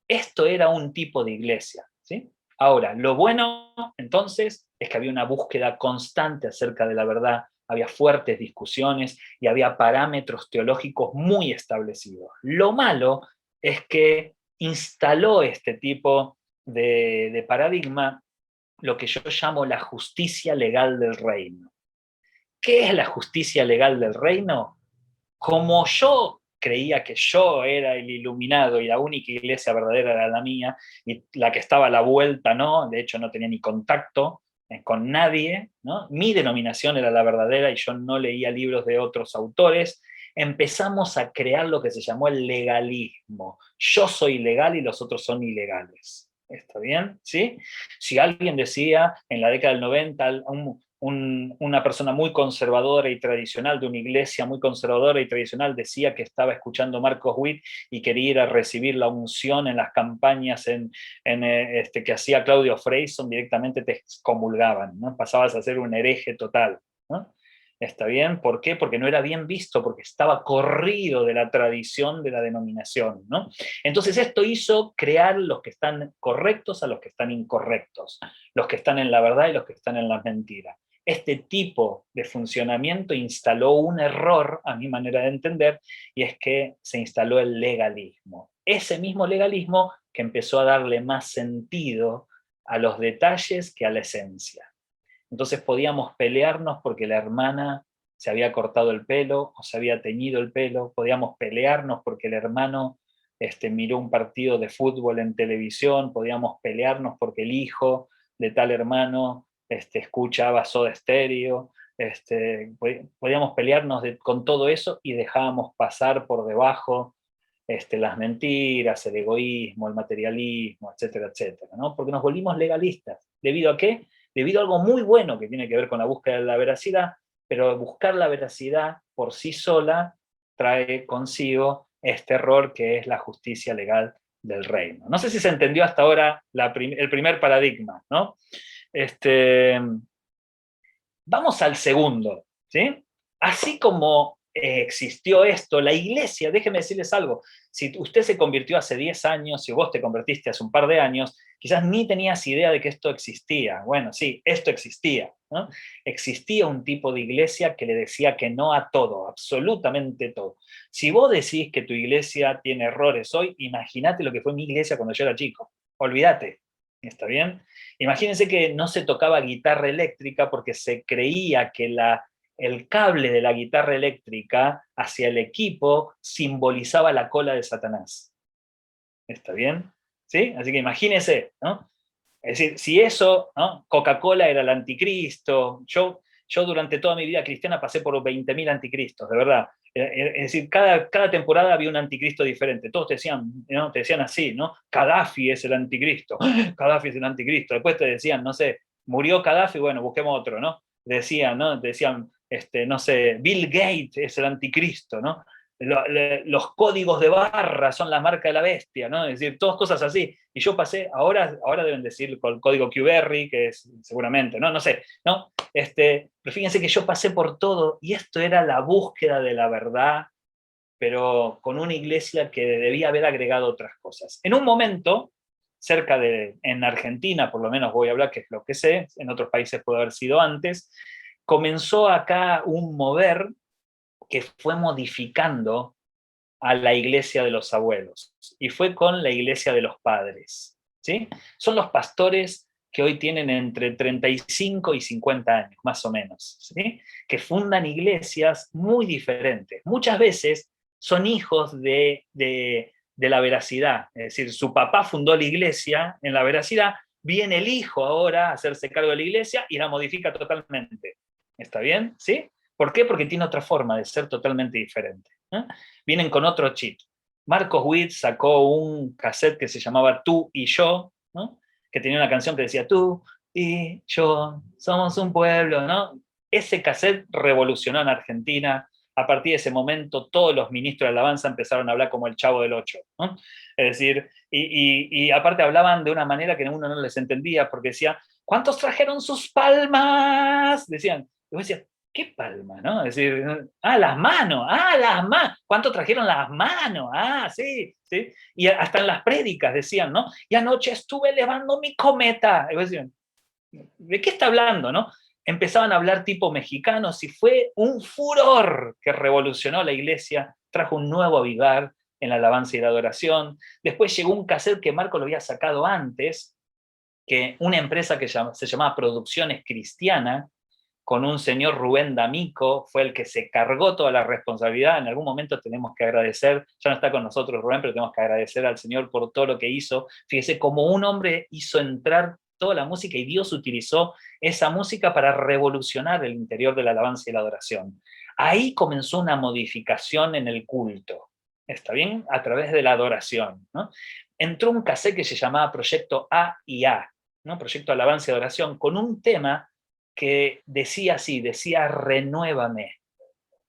esto era un tipo de iglesia, ¿sí? Ahora, lo bueno entonces es que había una búsqueda constante acerca de la verdad, había fuertes discusiones y había parámetros teológicos muy establecidos. Lo malo es que instaló este tipo de paradigma lo que yo llamo la justicia legal del reino. ¿Qué es la justicia legal del reino? Como yo creía que yo era el iluminado y la única iglesia verdadera era la mía, y la que estaba a la vuelta no, de hecho no tenía ni contacto con nadie, ¿no? Mi denominación era la verdadera y yo no leía libros de otros autores, empezamos a crear lo que se llamó el legalismo. Yo soy legal y los otros son ilegales. ¿Está bien? ¿Sí? Si alguien decía en la década del 90, una persona muy conservadora y tradicional de una iglesia muy conservadora y tradicional decía que estaba escuchando Marcos Witt y quería ir a recibir la unción en las campañas que hacía Claudio Freyson, directamente te excomulgaban, ¿no? Pasabas a ser un hereje total, ¿no? ¿Está bien? ¿Por qué? Porque no era bien visto, porque estaba corrido de la tradición de la denominación, ¿no? Entonces esto hizo crear los que están correctos a los que están incorrectos, los que están en la verdad y los que están en la mentira. Este tipo de funcionamiento instaló un error, a mi manera de entender, y es que se instaló el legalismo. Ese mismo legalismo que empezó a darle más sentido a los detalles que a la esencia. Entonces podíamos pelearnos porque la hermana se había cortado el pelo o se había teñido el pelo, podíamos pelearnos porque el hermano miró un partido de fútbol en televisión, podíamos pelearnos porque el hijo de tal hermano escuchaba Soda Stereo, podíamos pelearnos con todo eso y dejábamos pasar por debajo las mentiras, el egoísmo, el materialismo, etcétera, etcétera, ¿no? Porque nos volvimos legalistas. ¿Debido a qué? Debido a algo muy bueno que tiene que ver con la búsqueda de la veracidad, pero buscar la veracidad por sí sola trae consigo este error que es la justicia legal del reino. No sé si se entendió hasta ahora el primer paradigma, ¿no? Vamos al segundo, ¿sí? Así como existió esto, la iglesia, déjenme decirles algo, si usted se convirtió hace 10 años, si vos te convertiste hace un par de años, quizás ni tenías idea de que esto existía. Bueno, sí, esto existía, ¿no? Existía un tipo de iglesia que le decía que no a todo, absolutamente todo. Si vos decís que tu iglesia tiene errores hoy, imagínate lo que fue mi iglesia cuando yo era chico. Olvídate, ¿está bien? Imagínense que no se tocaba guitarra eléctrica porque se creía que el cable de la guitarra eléctrica hacia el equipo simbolizaba la cola de Satanás. ¿Está bien? ¿Sí? Así que imagínense, ¿no? Es decir, si eso, ¿no? Coca-Cola era el anticristo, yo durante toda mi vida cristiana pasé por 20.000 anticristos, de verdad. Es decir, cada temporada había un anticristo diferente. Todos te decían, ¿no? Te decían así, ¿no? Gaddafi es el anticristo, Gaddafi es el anticristo. Después te decían, no sé, murió Gaddafi, bueno, busquemos otro, ¿no? Decían, ¿no? Decían, no sé, Bill Gates es el anticristo, ¿no? Los códigos de barra son la marca de la bestia, ¿no? Es decir, todas cosas así. Y yo pasé, ahora deben decir con el código QBerry, que es seguramente, ¿no? No sé, ¿no? Pero fíjense que yo pasé por todo y esto era la búsqueda de la verdad, pero con una iglesia que debía haber agregado otras cosas. En un momento, en Argentina, por lo menos voy a hablar, que es lo que sé, en otros países puede haber sido antes, comenzó acá un mover que fue modificando a la iglesia de los abuelos, y fue con la iglesia de los padres, ¿sí? Son los pastores que hoy tienen entre 35 y 50 años, más o menos, ¿sí? Que fundan iglesias muy diferentes. Muchas veces son hijos de la veracidad, es decir, su papá fundó la iglesia en la veracidad, viene el hijo ahora a hacerse cargo de la iglesia y la modifica totalmente. ¿Está bien? ¿Sí? ¿Por qué? Porque tiene otra forma de ser totalmente diferente. Vienen con otro chip. Marcos Witt sacó un cassette que se llamaba Tú y Yo, ¿no? Que tenía una canción que decía Tú y yo somos un pueblo, ¿no? Ese cassette revolucionó en Argentina a partir de ese momento todos los ministros de alabanza empezaron a hablar como el Chavo del Ocho, ¿no? Es decir, y aparte hablaban de una manera que uno no les entendía, porque decía, ¿cuántos trajeron sus palmas? Decían, y vos decías, ¿qué palma, no? Es decir, las manos, las manos, ¿cuánto trajeron las manos? Sí, sí. Y hasta en las prédicas decían, ¿no? Y anoche estuve elevando mi cometa. Y vos decían, ¿de qué está hablando, no? Empezaban a hablar tipo mexicanos y fue un furor que revolucionó la iglesia, trajo un nuevo avivar en la alabanza y la adoración. Después llegó un cassette que Marco lo había sacado antes, que una empresa que se llamaba Producciones Cristiana, con un señor Rubén D'Amico, fue el que se cargó toda la responsabilidad. En algún momento tenemos que agradecer, ya no está con nosotros Rubén, pero tenemos que agradecer al Señor por todo lo que hizo. Fíjese, como un hombre hizo entrar toda la música y Dios utilizó esa música para revolucionar el interior de la alabanza y la adoración. Ahí comenzó una modificación en el culto, ¿está bien? A través de la adoración, ¿no? Entró un cassette que se llamaba Proyecto A y A, ¿no? Proyecto Alabanza y Adoración, con un tema que decía así, decía, renuévame,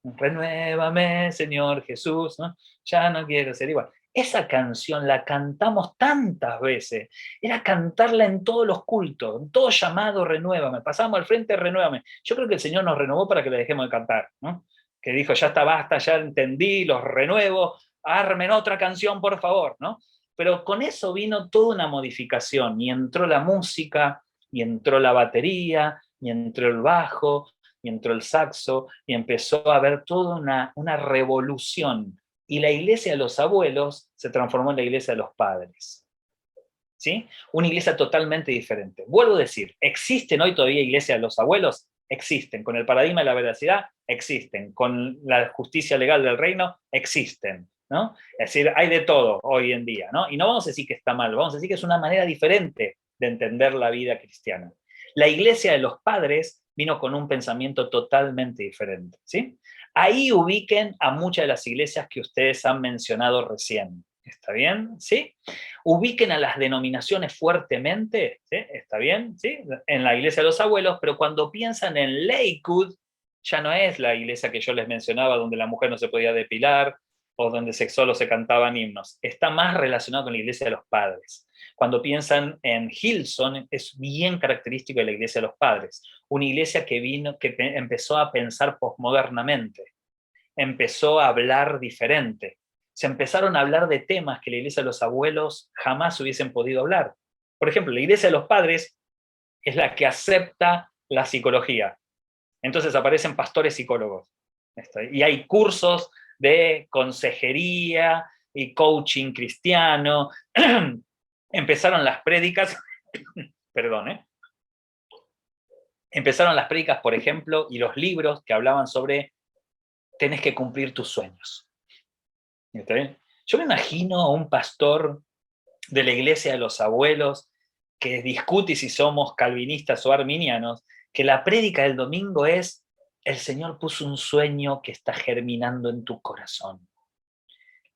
renuévame, Señor Jesús, ¿no? Ya no quiero ser igual. Esa canción la cantamos tantas veces, era cantarla en todos los cultos, en todo llamado, renuévame, pasamos al frente, renuévame. Yo creo que el Señor nos renovó para que la dejemos de cantar, ¿no? Que dijo, ya está, basta, ya entendí, los renuevo, armen otra canción, por favor, ¿no? Pero con eso vino toda una modificación, y entró la música, y entró la batería, y entró el bajo, y entró el saxo, y empezó a haber toda una revolución. Y la iglesia de los abuelos se transformó en la iglesia de los padres. ¿Sí? Una iglesia totalmente diferente. Vuelvo a decir, ¿existen hoy todavía iglesias de los abuelos? Existen. Con el paradigma de la veracidad, existen. Con la justicia legal del reino, existen, ¿no? Es decir, hay de todo hoy en día, ¿no? Y no vamos a decir que está mal, vamos a decir que es una manera diferente de entender la vida cristiana. La iglesia de los padres vino con un pensamiento totalmente diferente, ¿sí? Ahí ubiquen a muchas de las iglesias que ustedes han mencionado recién. ¿Está bien? ¿Sí? Ubiquen a las denominaciones fuertemente, ¿sí? ¿Está bien? ¿Sí? En la iglesia de los abuelos, pero cuando piensan en Lakewood, ya no es la iglesia que yo les mencionaba, donde la mujer no se podía depilar, o donde solo se cantaban himnos. Está más relacionado con la iglesia de los padres. Cuando piensan en Hillsong, es bien característico de la iglesia de los padres. Una iglesia que empezó a pensar posmodernamente, empezó a hablar diferente. Se empezaron a hablar de temas que la iglesia de los abuelos jamás hubiesen podido hablar. Por ejemplo, la iglesia de los padres es la que acepta la psicología. Entonces aparecen pastores psicólogos. Y hay cursos de consejería y coaching cristiano. Empezaron las prédicas, perdón, empezaron las prédicas, por ejemplo, y los libros que hablaban sobre tenés que cumplir tus sueños. ¿Está bien? Yo me imagino a un pastor de la iglesia de los abuelos que discute si somos calvinistas o arminianos, que la prédica del domingo es: el Señor puso un sueño que está germinando en tu corazón.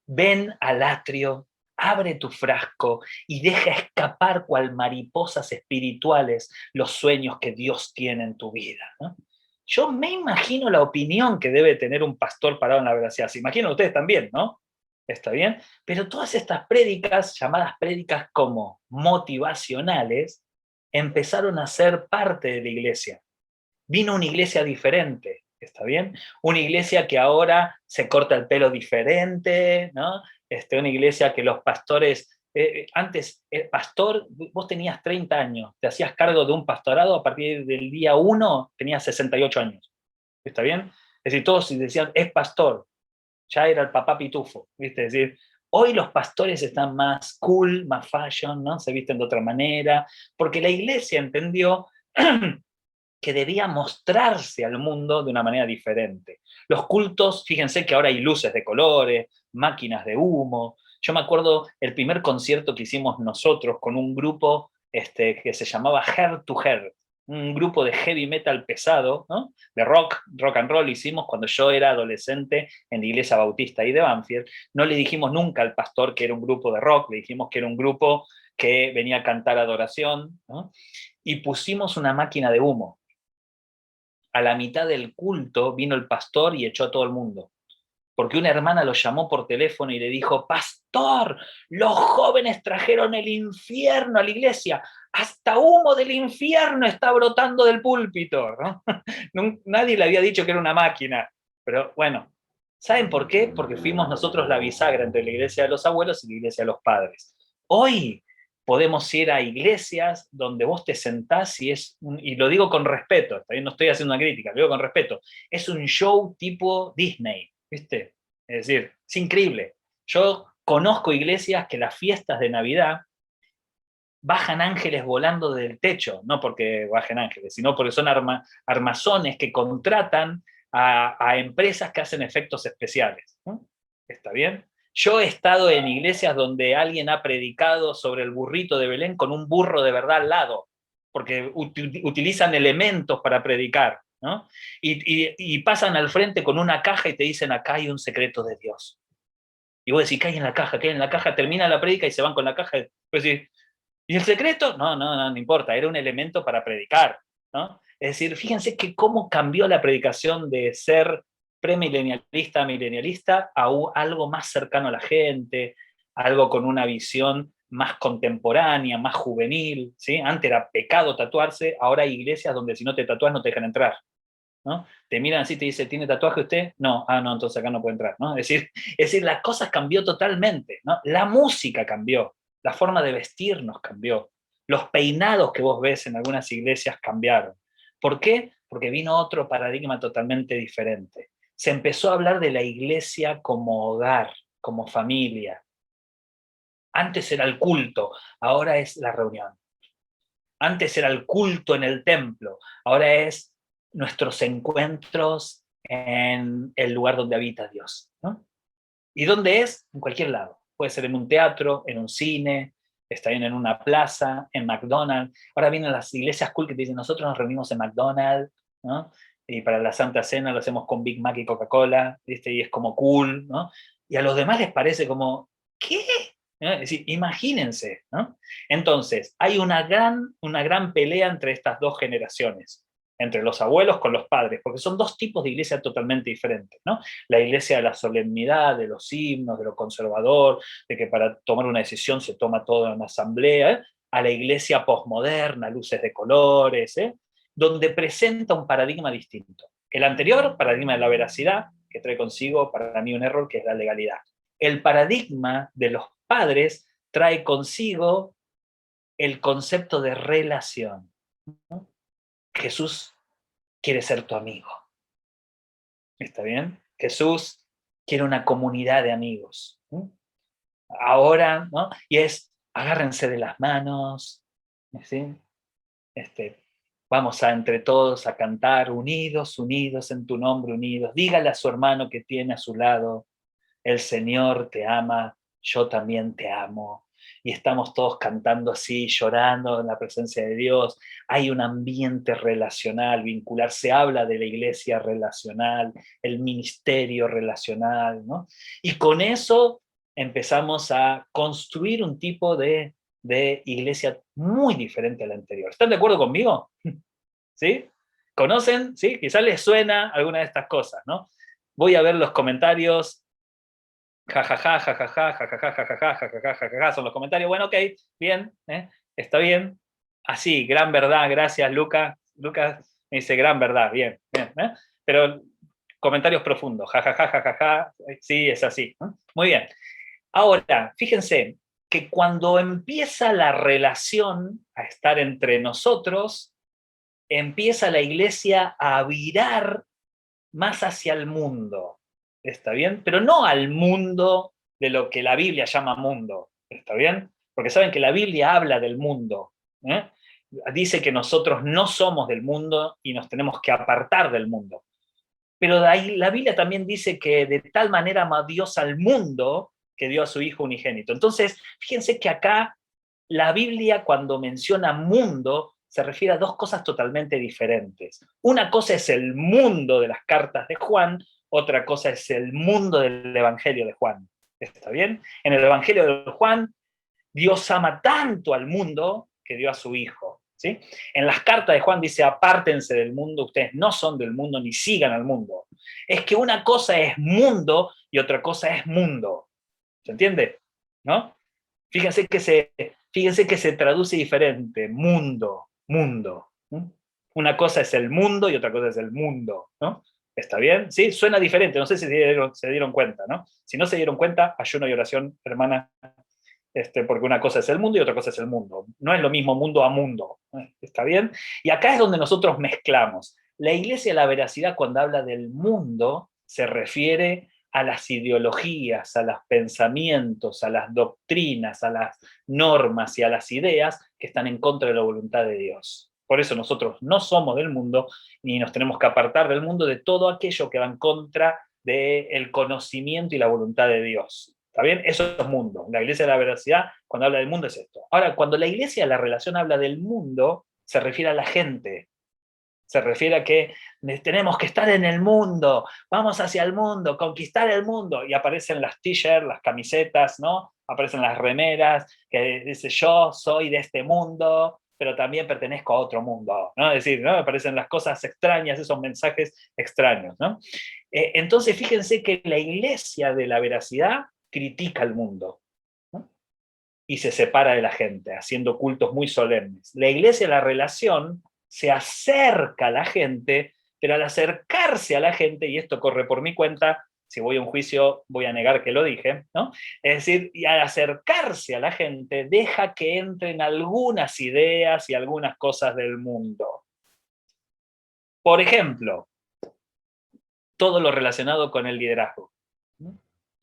Ven al atrio, abre tu frasco y deja escapar cual mariposas espirituales los sueños que Dios tiene en tu vida, ¿no? Yo me imagino la opinión que debe tener un pastor parado en la veracidad. Se imaginan ustedes también, ¿no? ¿Está bien? Pero todas estas prédicas, llamadas prédicas como motivacionales, empezaron a ser parte de la iglesia. Vino una iglesia diferente, ¿está bien? Una iglesia que ahora se corta el pelo diferente, ¿no? Una iglesia que los pastores, antes, el pastor, vos tenías 30 años, te hacías cargo de un pastorado, a partir del día 1 tenías 68 años, ¿está bien? Es decir, todos decían, es pastor, ya era el papá pitufo, ¿viste? Es decir, hoy los pastores están más cool, más fashion, ¿no? Se visten de otra manera, porque la iglesia entendió que debía mostrarse al mundo de una manera diferente. Los cultos, fíjense que ahora hay luces de colores, máquinas de humo. Yo me acuerdo el primer concierto que hicimos nosotros con un grupo que se llamaba Heart to Heart, un grupo de heavy metal pesado, ¿no? De rock and roll hicimos cuando yo era adolescente en la iglesia bautista ahí de Banfield. No le dijimos nunca al pastor que era un grupo de rock, le dijimos que era un grupo que venía a cantar adoración, ¿no? Y pusimos una máquina de humo. a la mitad del culto vino el pastor y echó a todo el mundo. Porque una hermana lo llamó por teléfono y le dijo: pastor, los jóvenes trajeron el infierno a la iglesia, hasta humo del infierno está brotando del púlpito, ¿no? Nadie le había dicho que era una máquina, pero bueno, ¿saben por qué? Porque fuimos nosotros la bisagra entre la iglesia de los abuelos y la iglesia de los padres. Hoy podemos ir a iglesias donde vos te sentás y lo digo con respeto, no estoy haciendo una crítica, lo digo con respeto, es un show tipo Disney, ¿viste? Es decir, es increíble. Yo conozco iglesias que las fiestas de Navidad bajan ángeles volando del techo, no porque bajen ángeles, sino porque son armazones que contratan a empresas que hacen efectos especiales, ¿no? ¿Está bien? Yo he estado en iglesias donde alguien ha predicado sobre el burrito de Belén con un burro de verdad al lado, porque utilizan elementos para predicar, ¿no? Y pasan al frente con una caja y te dicen: acá hay un secreto de Dios. Y vos decís: ¿qué hay en la caja? ¿Qué hay en la caja? Termina la prédica y se van con la caja. Y vos decís: ¿y el secreto? No importa, era un elemento para predicar, ¿no? Es decir, fíjense que cómo cambió la predicación de ser premilenialista a milenialista a algo más cercano a la gente, algo con una visión más contemporánea, más juvenil, ¿sí? Antes era pecado tatuarse, ahora hay iglesias donde si no te tatúas no te dejan entrar, ¿no? Te miran así y te dicen: ¿tiene tatuaje usted? No, no, entonces acá no puede entrar, ¿no? Es decir, las cosas cambió totalmente, ¿no? La música cambió, la forma de vestirnos cambió, los peinados que vos ves en algunas iglesias cambiaron. ¿Por qué? Porque vino otro paradigma totalmente diferente. Se empezó a hablar de la iglesia como hogar, como familia. Antes era el culto, ahora es la reunión. Antes era el culto en el templo, ahora es nuestros encuentros en el lugar donde habita Dios, ¿no? ¿Y dónde es? En cualquier lado. Puede ser en un teatro, en un cine, está bien en una plaza, en McDonald's. Ahora vienen las iglesias cool que te dicen: nosotros nos reunimos en McDonald's, ¿no? Y para la Santa Cena lo hacemos con Big Mac y Coca-Cola, ¿viste? Y es como cool, ¿no? Y a los demás les parece como: ¿qué? ¿No? Es decir, imagínense, ¿no? Entonces, hay una gran pelea entre estas dos generaciones, entre los abuelos con los padres, porque son dos tipos de iglesia totalmente diferentes, ¿no? La iglesia de la solemnidad, de los himnos, de lo conservador, de que para tomar una decisión se toma todo en una asamblea, ¿eh? A la iglesia posmoderna, luces de colores, ¿eh? Donde presenta un paradigma distinto. El anterior, paradigma de la veracidad, que trae consigo para mí un error, que es la legalidad. El paradigma de los padres trae consigo el concepto de relación, ¿no? Jesús quiere ser tu amigo. ¿Está bien? Jesús quiere una comunidad de amigos, ¿no? Ahora, ¿no? Y es: agárrense de las manos, ¿sí? Este, vamos a entre todos a cantar unidos, unidos en tu nombre, unidos. Dígale a su hermano que tiene a su lado: el Señor te ama, yo también te amo. Y estamos todos cantando así, llorando en la presencia de Dios. Hay un ambiente relacional, vincular. Se habla de la iglesia relacional, el ministerio relacional, ¿no? Y con eso empezamos a construir un tipo de iglesia muy diferente a la anterior. ¿Están de acuerdo conmigo? ¿Sí? ¿Conocen? ¿Sí? Quizás les suena alguna de estas cosas, ¿no? Voy a ver los comentarios. Jajaja, jajaja, jajaja, jajaja, jajaja, jajaja, son los comentarios. Bueno, ok, bien, está bien. Así, gran verdad, gracias, Lucas. Lucas me dice: gran verdad, bien, bien. Pero comentarios profundos, jajaja, jajaja, sí, es así. Muy bien. Ahora, fíjense que cuando empieza la relación a estar entre nosotros, empieza la iglesia a virar más hacia el mundo, ¿está bien? Pero no al mundo de lo que la Biblia llama mundo, ¿está bien? Porque saben que la Biblia habla del mundo, ¿eh? Dice que nosotros no somos del mundo y nos tenemos que apartar del mundo. Pero de ahí, la Biblia también dice que de tal manera amó Dios al mundo que dio a su Hijo unigénito. Entonces, fíjense que acá la Biblia, cuando menciona mundo, se refiere a dos cosas totalmente diferentes. Una cosa es el mundo de las cartas de Juan, otra cosa es el mundo del Evangelio de Juan. ¿Está bien? En el Evangelio de Juan, Dios ama tanto al mundo que dio a su Hijo. ¿sí? En las cartas de Juan dice, apártense del mundo, ustedes no son del mundo ni sigan al mundo. Es que una cosa es mundo y otra cosa es mundo. ¿Se entiende? ¿No? Fíjense fíjense que se traduce diferente, mundo, mundo. ¿No? Una cosa es el mundo y otra cosa es el mundo, ¿no? ¿Está bien? ¿Sí? Suena diferente, no sé si se dieron cuenta, ¿no? Si no se dieron cuenta, ayuno y oración, hermana, porque una cosa es el mundo y otra cosa es el mundo. No es lo mismo mundo a mundo, ¿está bien? Y acá es donde nosotros mezclamos. La Iglesia de la Veracidad, cuando habla del mundo, se refiere a las ideologías, a los pensamientos, a las doctrinas, a las normas y a las ideas que están en contra de la voluntad de Dios. Por eso nosotros no somos del mundo ni nos tenemos que apartar del mundo de todo aquello que va en contra del conocimiento y la voluntad de Dios. ¿Está bien? Eso es mundo. La Iglesia de la Veracidad, cuando habla del mundo, es esto. Ahora, cuando la Iglesia de la Relación habla del mundo, se refiere a la gente. Se refiere a que tenemos que estar en el mundo, vamos hacia el mundo, conquistar el mundo. Y aparecen las t-shirts, las camisetas, ¿no? Aparecen las remeras, que dice yo soy de este mundo, pero también pertenezco a otro mundo, ¿no? Es decir, ¿no? Aparecen las cosas extrañas, esos mensajes extraños, ¿no? Entonces, fíjense que la Iglesia de la Veracidad critica al mundo, ¿no? Y se separa de la gente, haciendo cultos muy solemnes. La Iglesia de la Relación se acerca a la gente, pero al acercarse a la gente, y esto corre por mi cuenta, si voy a un juicio voy a negar que lo dije, ¿no? Es decir, y al acercarse a la gente, deja que entren algunas ideas y algunas cosas del mundo. Por ejemplo, todo lo relacionado con el liderazgo.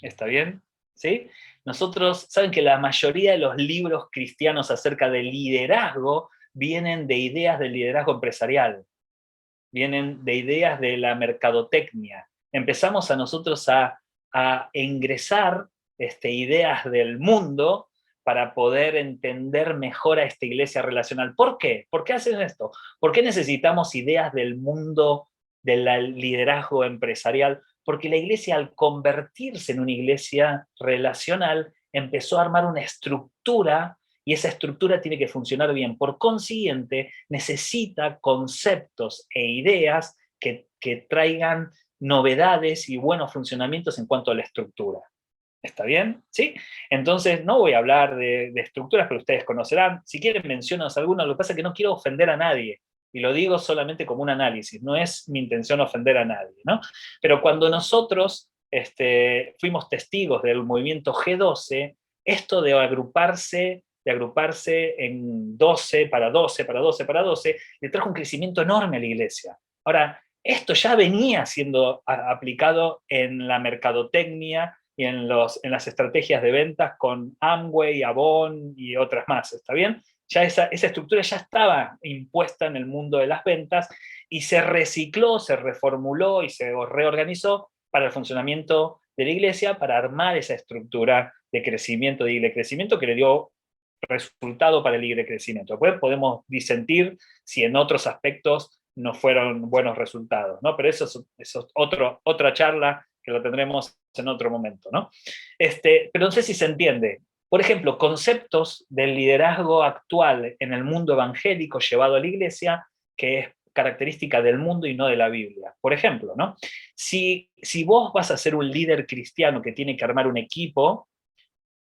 ¿Está bien? ¿Sí? Nosotros, saben que la mayoría de los libros cristianos acerca del liderazgo vienen de ideas del liderazgo empresarial, vienen de ideas de la mercadotecnia. Empezamos a nosotros a ingresar ideas del mundo para poder entender mejor a esta iglesia relacional. ¿Por qué? ¿Por qué hacen esto? ¿Por qué necesitamos ideas del mundo del liderazgo empresarial? Porque la iglesia, al convertirse en una iglesia relacional, empezó a armar una estructura y esa estructura tiene que funcionar bien. Por consiguiente, necesita conceptos e ideas que traigan novedades y buenos funcionamientos en cuanto a la estructura. ¿Está bien? ¿Sí? Entonces, no voy a hablar de estructuras, pero ustedes conocerán. Si quieren, mencionas algunas. Lo que pasa es que no quiero ofender a nadie. Y lo digo solamente como un análisis. No es mi intención ofender a nadie, ¿no? Pero cuando nosotros fuimos testigos del movimiento G12, esto de agruparse en 12 para 12 para 12 para 12, le trajo un crecimiento enorme a la iglesia. Ahora, esto ya venía siendo aplicado en la mercadotecnia y en las estrategias de ventas con Amway, Avon y otras más, ¿está bien? Ya esa estructura ya estaba impuesta en el mundo de las ventas y se recicló, se reformuló y se reorganizó para el funcionamiento de la iglesia, para armar esa estructura de crecimiento, que le dio resultado para el libre crecimiento. Después podemos disentir si en otros aspectos no fueron buenos resultados, ¿no? Pero eso es otra charla que lo tendremos en otro momento, ¿no? Pero no sé si se entiende. Por ejemplo, conceptos del liderazgo actual en el mundo evangélico llevado a la iglesia, que es característica del mundo y no de la Biblia. Por ejemplo, ¿no? Si vos vas a ser un líder cristiano que tiene que armar un equipo,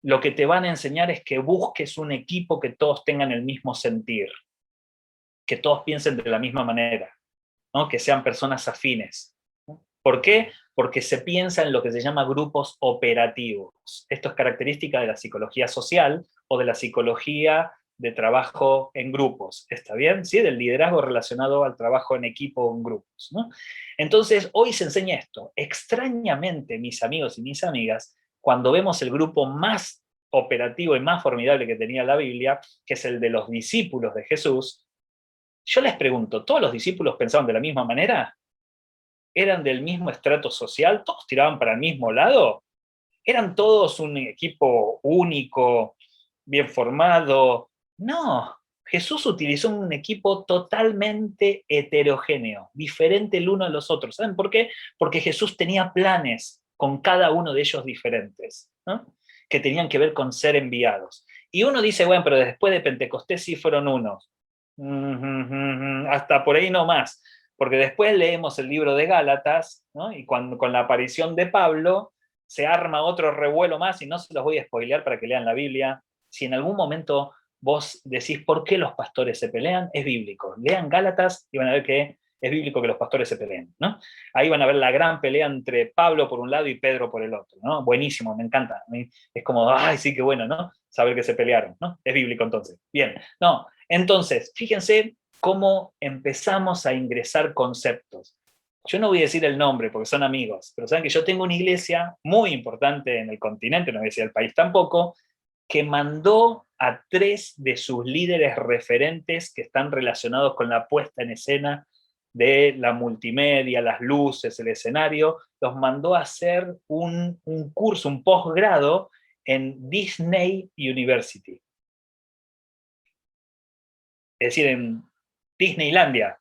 lo que te van a enseñar es que busques un equipo que todos tengan el mismo sentir, que todos piensen de la misma manera, ¿no? Que sean personas afines. ¿Por qué? Porque se piensa en lo que se llama grupos operativos. Esto es característica de la psicología social o de la psicología de trabajo en grupos, ¿está bien? ¿Sí? Del liderazgo relacionado al trabajo en equipo o en grupos, ¿no? Entonces, hoy se enseña esto. Extrañamente, mis amigos y mis amigas, cuando vemos el grupo más operativo y más formidable que tenía la Biblia, que es el de los discípulos de Jesús, yo les pregunto, ¿todos los discípulos pensaban de la misma manera? ¿Eran del mismo estrato social? ¿Todos tiraban para el mismo lado? ¿Eran todos un equipo único, bien formado? No, Jesús utilizó un equipo totalmente heterogéneo, diferente el uno a los otros. ¿Saben por qué? Porque Jesús tenía planes con cada uno de ellos diferentes, ¿no? Que tenían que ver con ser enviados. Y uno dice, bueno, pero después de Pentecostés sí fueron unos. Hasta por ahí no más, porque después leemos el libro de Gálatas, ¿no? Y cuando, con la aparición de Pablo se arma otro revuelo más, y no se los voy a spoilear para que lean la Biblia. Si en algún momento vos decís por qué los pastores se pelean, es bíblico. Lean Gálatas y van a ver que es bíblico que los pastores se peleen, ¿no? Ahí van a ver la gran pelea entre Pablo por un lado y Pedro por el otro, ¿no? Buenísimo, me encanta. A mí es como, ay, sí, qué bueno, ¿no? Saber que se pelearon, ¿no? Es bíblico entonces. Bien, no, entonces, fíjense cómo empezamos a ingresar conceptos. Yo no voy a decir el nombre porque son amigos, pero saben que yo tengo una iglesia muy importante en el continente, no voy a decir el país tampoco, que mandó a 3 de sus líderes referentes que están relacionados con la puesta en escena de la multimedia, las luces, el escenario, los mandó a hacer un curso, un posgrado en Disney University. Es decir, en Disneylandia.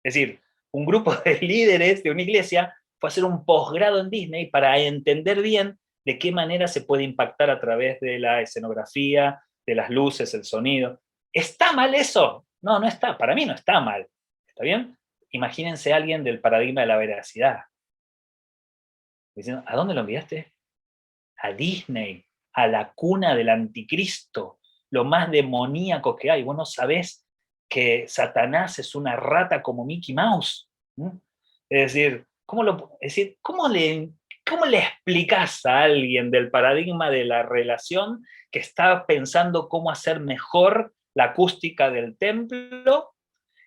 Es decir, un grupo de líderes de una iglesia fue a hacer un posgrado en Disney para entender bien de qué manera se puede impactar a través de la escenografía, de las luces, el sonido. ¿Está mal eso? No, no está. Para mí no está mal. ¿Está bien? Imagínense a alguien del paradigma de la veracidad. Diciendo, ¿a dónde lo enviaste? A Disney, a la cuna del anticristo, lo más demoníaco que hay. Vos no sabés que Satanás es una rata como Mickey Mouse. ¿No? Es decir, ¿cómo le explicás a alguien del paradigma de la relación que está pensando cómo hacer mejor la acústica del templo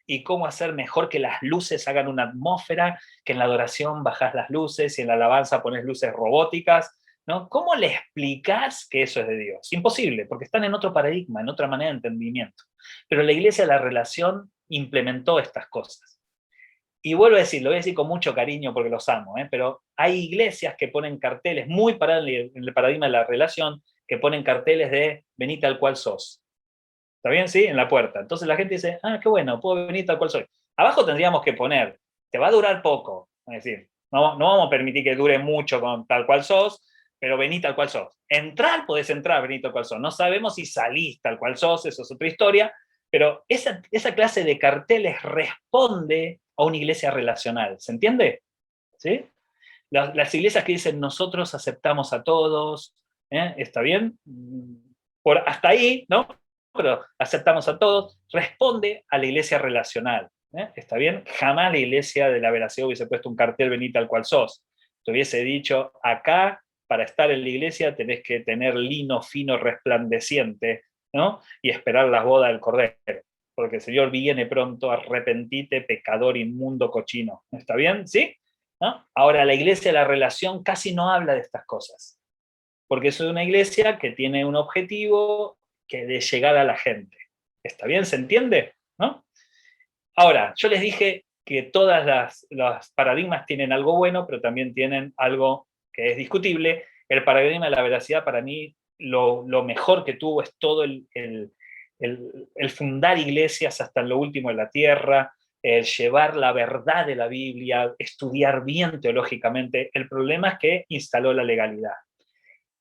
y cómo hacer mejor que las luces hagan una atmósfera, que en la adoración bajás las luces y en la alabanza pones luces robóticas, ¿no? ¿Cómo le explicás que eso es de Dios? Imposible, porque están en otro paradigma, en otra manera de entendimiento. Pero la iglesia de la relación implementó estas cosas. Y vuelvo a decir, lo voy a decir con mucho cariño porque los amo, pero hay iglesias que ponen carteles muy para en el paradigma de la relación, que ponen carteles de vení tal cual sos. ¿Está bien? Sí, en la puerta. Entonces la gente dice, ah, qué bueno, puedo venir tal cual soy. Abajo tendríamos que poner, te va a durar poco. Es decir, no vamos a permitir que dure mucho con tal cual sos, pero vení tal cual sos. Entrar, podés entrar, vení tal cual sos. No sabemos si salís tal cual sos, eso es otra historia, pero esa clase de carteles responde a una iglesia relacional. ¿Se entiende? ¿Sí? Las iglesias que dicen nosotros aceptamos a todos, ¿está bien? Hasta ahí, ¿no? Pero aceptamos a todos, responde a la iglesia relacional. ¿Está bien? Jamás la iglesia de la veracidad hubiese puesto un cartel vení tal cual sos. Te hubiese dicho, acá, para estar en la iglesia, tenés que tener lino fino resplandeciente, ¿no? Y esperar las bodas del Cordero. Porque el Señor viene pronto, arrepentite, pecador inmundo, cochino. ¿Está bien? ¿Sí? ¿No? Ahora, la iglesia de la relación casi no habla de estas cosas, porque es una iglesia que tiene un objetivo que de llegar a la gente. ¿Está bien? ¿Se entiende? ¿No? Ahora, yo les dije que todas las paradigmas tienen algo bueno, pero también tienen algo que es discutible. El paradigma de la veracidad, para mí, lo mejor que tuvo es todo el fundar iglesias hasta lo último de la tierra, el llevar la verdad de la Biblia, estudiar bien teológicamente. El problema es que instaló la legalidad.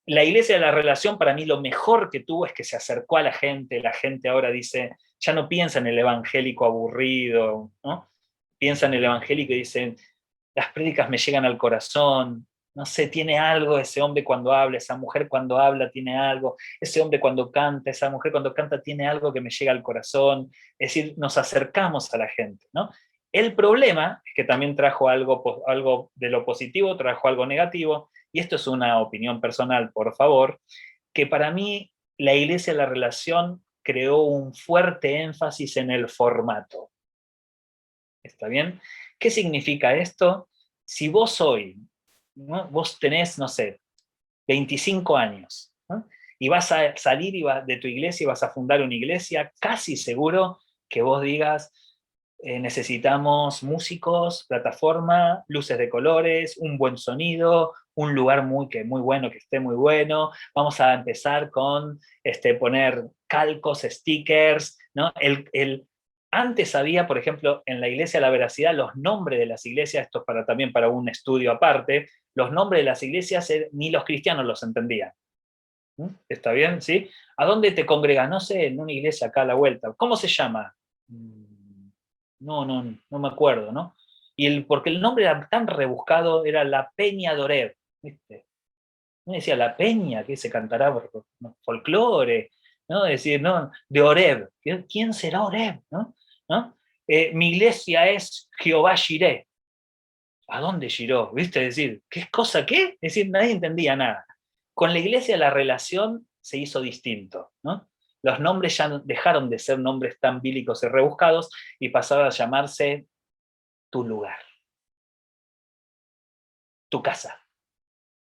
La iglesia de la relación, para mí, lo mejor que tuvo es que se acercó a la gente ahora dice, ya no piensa en el evangélico aburrido, ¿no? Piensa en el evangélico y dicen, las prédicas me llegan al corazón, no sé, tiene algo ese hombre cuando habla, esa mujer cuando habla tiene algo, ese hombre cuando canta, esa mujer cuando canta tiene algo que me llega al corazón, es decir, nos acercamos a la gente, ¿no? El problema es que también trajo algo de lo positivo, trajo algo negativo, y esto es una opinión personal, por favor, que para mí la iglesia de la relación creó un fuerte énfasis en el formato. ¿Está bien? ¿Qué significa esto? Si vos hoy, ¿no? Vos tenés, no sé, 25 años, ¿no? Y vas a salir de tu iglesia y vas a fundar una iglesia, casi seguro que vos digas, necesitamos músicos, plataforma, luces de colores, un buen sonido, un lugar muy bueno, que esté muy bueno. Vamos a empezar con poner calcos, stickers, ¿no? Antes había, por ejemplo, en la Iglesia de la Veracidad, los nombres de las iglesias, esto es también para un estudio aparte, los nombres de las iglesias ni los cristianos los entendían. ¿Está bien? ¿Sí? ¿A dónde te congregas? No sé, en una iglesia acá a la vuelta. ¿Cómo se llama? Mm, no me acuerdo, ¿no? Porque el nombre era tan rebuscado, era la Peña de Oreb, ¿viste? Uno decía, la Peña, que se cantará por folclore, ¿no? Es decir, ¿no? De Oreb, ¿quién será Oreb? ¿No? ¿No? Mi iglesia es Jehová Jireh. ¿A dónde giró? ¿Viste? Es decir, ¿qué cosa qué? Es decir, nadie entendía nada. Con la iglesia la relación se hizo distinto, ¿no? Los nombres ya dejaron de ser nombres tan bíblicos y rebuscados y pasaron a llamarse tu lugar, tu casa.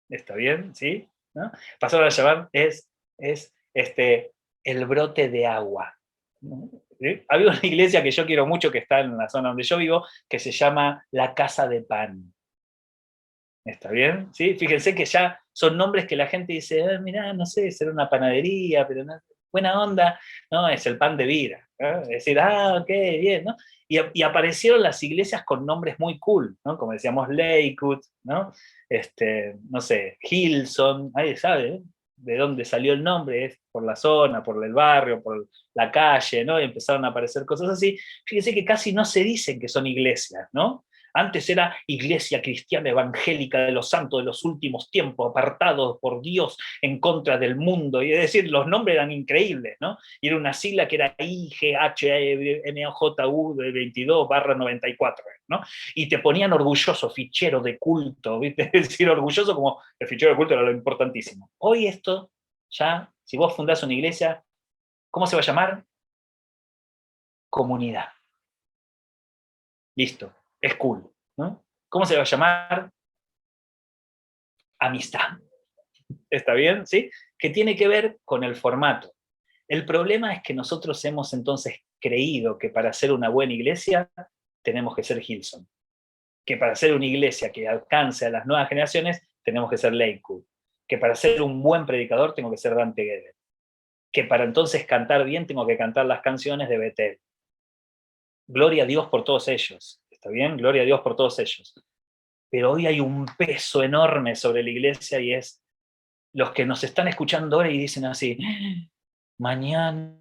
¿Está bien? ¿Sí? ¿No? Pasaron a llamar el brote de agua. ¿No? ¿Sí? Había una iglesia que yo quiero mucho que está en la zona donde yo vivo, que se llama la Casa de Pan. ¿Está bien? ¿Sí? Fíjense que ya son nombres que la gente dice, mirá, no sé, será una panadería, pero no, buena onda, no, es el pan de vida. ¿No? Es decir, ok, bien, ¿no? Y aparecieron las iglesias con nombres muy cool, ¿no? Como decíamos, Lakewood, ¿no? No sé, Hillsong, nadie sabe de dónde salió el nombre, es por la zona, por el barrio, por la calle, ¿no? Y empezaron a aparecer cosas así. Fíjense que casi no se dicen que son iglesias, ¿no? Antes era Iglesia Cristiana Evangélica de los Santos de los Últimos Tiempos, apartados por Dios en contra del mundo. Y es decir, los nombres eran increíbles, ¿no? Y era una sigla que era IGHNOJU de 22/94, ¿no? Y te ponían orgulloso, fichero de culto, ¿viste? Es decir, orgulloso como el fichero de culto era lo importantísimo. Hoy esto, ya, si vos fundás una iglesia, ¿cómo se va a llamar? Comunidad. Listo, es cool, ¿no? ¿Cómo se va a llamar? Amistad. ¿Está bien? ¿Sí? Que tiene que ver con el formato. El problema es que nosotros hemos entonces creído que para ser una buena iglesia tenemos que ser Hillsong, que para ser una iglesia que alcance a las nuevas generaciones tenemos que ser Lakewood, que para ser un buen predicador tengo que ser Dante Gebel, que para entonces cantar bien tengo que cantar las canciones de Bethel. Gloria a Dios por todos ellos, ¿está bien? Gloria a Dios por todos ellos. Pero hoy hay un peso enorme sobre la iglesia y es los que nos están escuchando ahora y dicen así, mañana,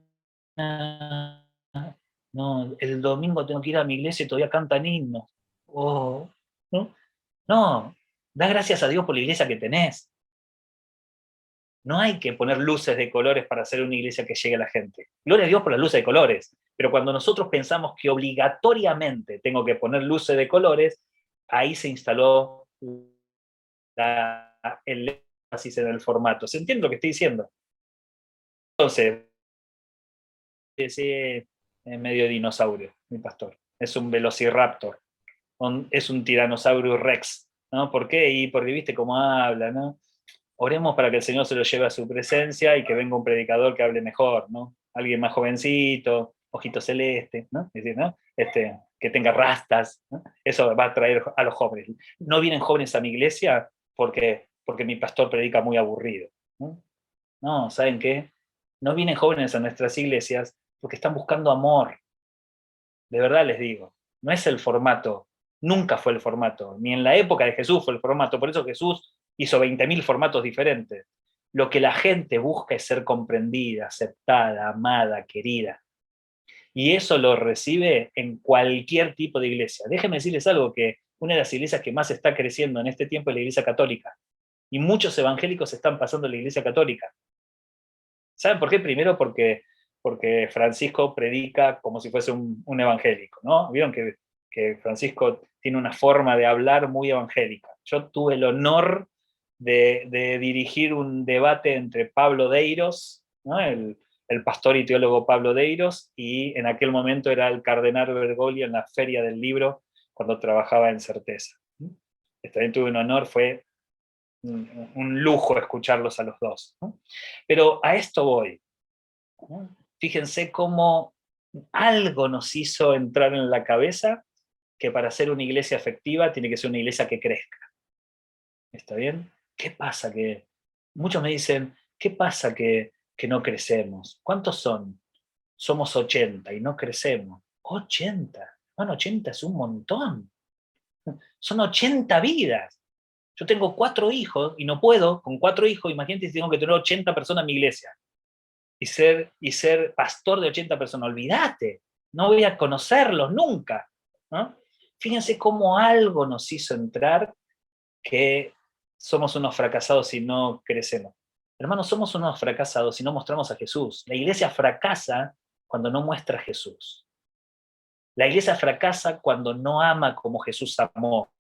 no, el domingo tengo que ir a mi iglesia y todavía cantan himnos. Oh, ¿no? No, da gracias a Dios por la iglesia que tenés. No hay que poner luces de colores para hacer una iglesia que llegue a la gente. Gloria a Dios por las luces de colores. Pero cuando nosotros pensamos que obligatoriamente tengo que poner luces de colores, ahí se instaló el énfasis en el formato. ¿Se entiende lo que estoy diciendo? Entonces, ese es medio dinosaurio, mi pastor. Es un velociraptor, es un tiranosaurio rex. ¿No? ¿Por qué? Y porque viste cómo habla, ¿no? Oremos para que el Señor se lo lleve a su presencia y que venga un predicador que hable mejor, ¿no? Alguien más jovencito, ojito celeste, ¿no? Es decir, ¿no? Que tenga rastas, ¿no? Eso va a atraer a los jóvenes. No vienen jóvenes a mi iglesia porque mi pastor predica muy aburrido, ¿no? No, ¿saben qué? No vienen jóvenes a nuestras iglesias porque están buscando amor. De verdad les digo, no es el formato, nunca fue el formato, ni en la época de Jesús fue el formato, por eso Jesús hizo 20.000 formatos diferentes. Lo que la gente busca es ser comprendida, aceptada, amada, querida. Y eso lo recibe en cualquier tipo de iglesia. Déjenme decirles algo, que una de las iglesias que más está creciendo en este tiempo es la iglesia católica. Y muchos evangélicos están pasando a la iglesia católica. ¿Saben por qué? Primero porque Francisco predica como si fuese un evangélico, ¿no? Vieron que Francisco tiene una forma de hablar muy evangélica. Yo tuve el honor de dirigir un debate entre Pablo Deiros, ¿no? El pastor y teólogo Pablo Deiros, y en aquel momento era el cardenal Bergoglio en la Feria del Libro cuando trabajaba en Certeza. También tuve un honor, fue un lujo escucharlos a los dos, ¿no? Pero a esto voy, ¿no? Fíjense cómo algo nos hizo entrar en la cabeza que para ser una iglesia efectiva tiene que ser una iglesia que crezca. ¿Está bien? ¿Qué pasa que muchos me dicen, ¿qué pasa que no crecemos? ¿Cuántos son? Somos 80 y no crecemos. 80. Bueno, 80 es un montón. Son 80 vidas. Yo tengo 4 hijos y no puedo, con 4 hijos, imagínate si tengo que tener 80 personas en mi iglesia y ser pastor de 80 personas. Olvídate. no voy a conocerlos nunca, ¿no? Fíjense cómo algo nos hizo entrar que somos unos fracasados si no crecemos. Hermanos, somos unos fracasados si no mostramos a Jesús. La iglesia fracasa cuando no muestra a Jesús. La iglesia fracasa cuando no ama como Jesús amó.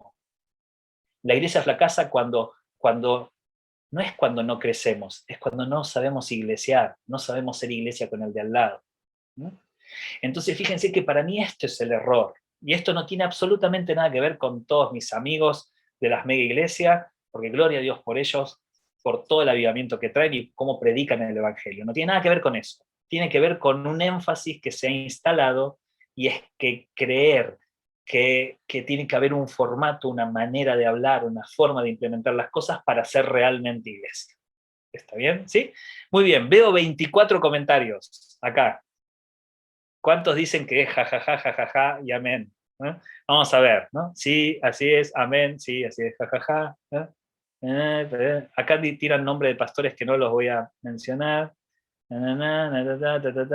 La iglesia fracasa cuando no es cuando no crecemos, es cuando no sabemos iglesiar, no sabemos ser iglesia con el de al lado, ¿no? Entonces fíjense que para mí esto es el error. Y esto no tiene absolutamente nada que ver con todos mis amigos de las mega iglesias, porque gloria a Dios por ellos, por todo el avivamiento que traen y cómo predican el evangelio. No tiene nada que ver con eso. Tiene que ver con un énfasis que se ha instalado, y es que creer que tiene que haber un formato, una manera de hablar, una forma de implementar las cosas para ser realmente iglesia. ¿Está bien? ¿Sí? Muy bien, veo 24 comentarios acá. ¿Cuántos dicen que es jajaja, jajaja y amén? ¿No? Vamos a ver, ¿no? Sí, así es, amén, sí, así es, jajaja. ¿No? Acá tiran nombre de pastores que no los voy a mencionar. Bueno,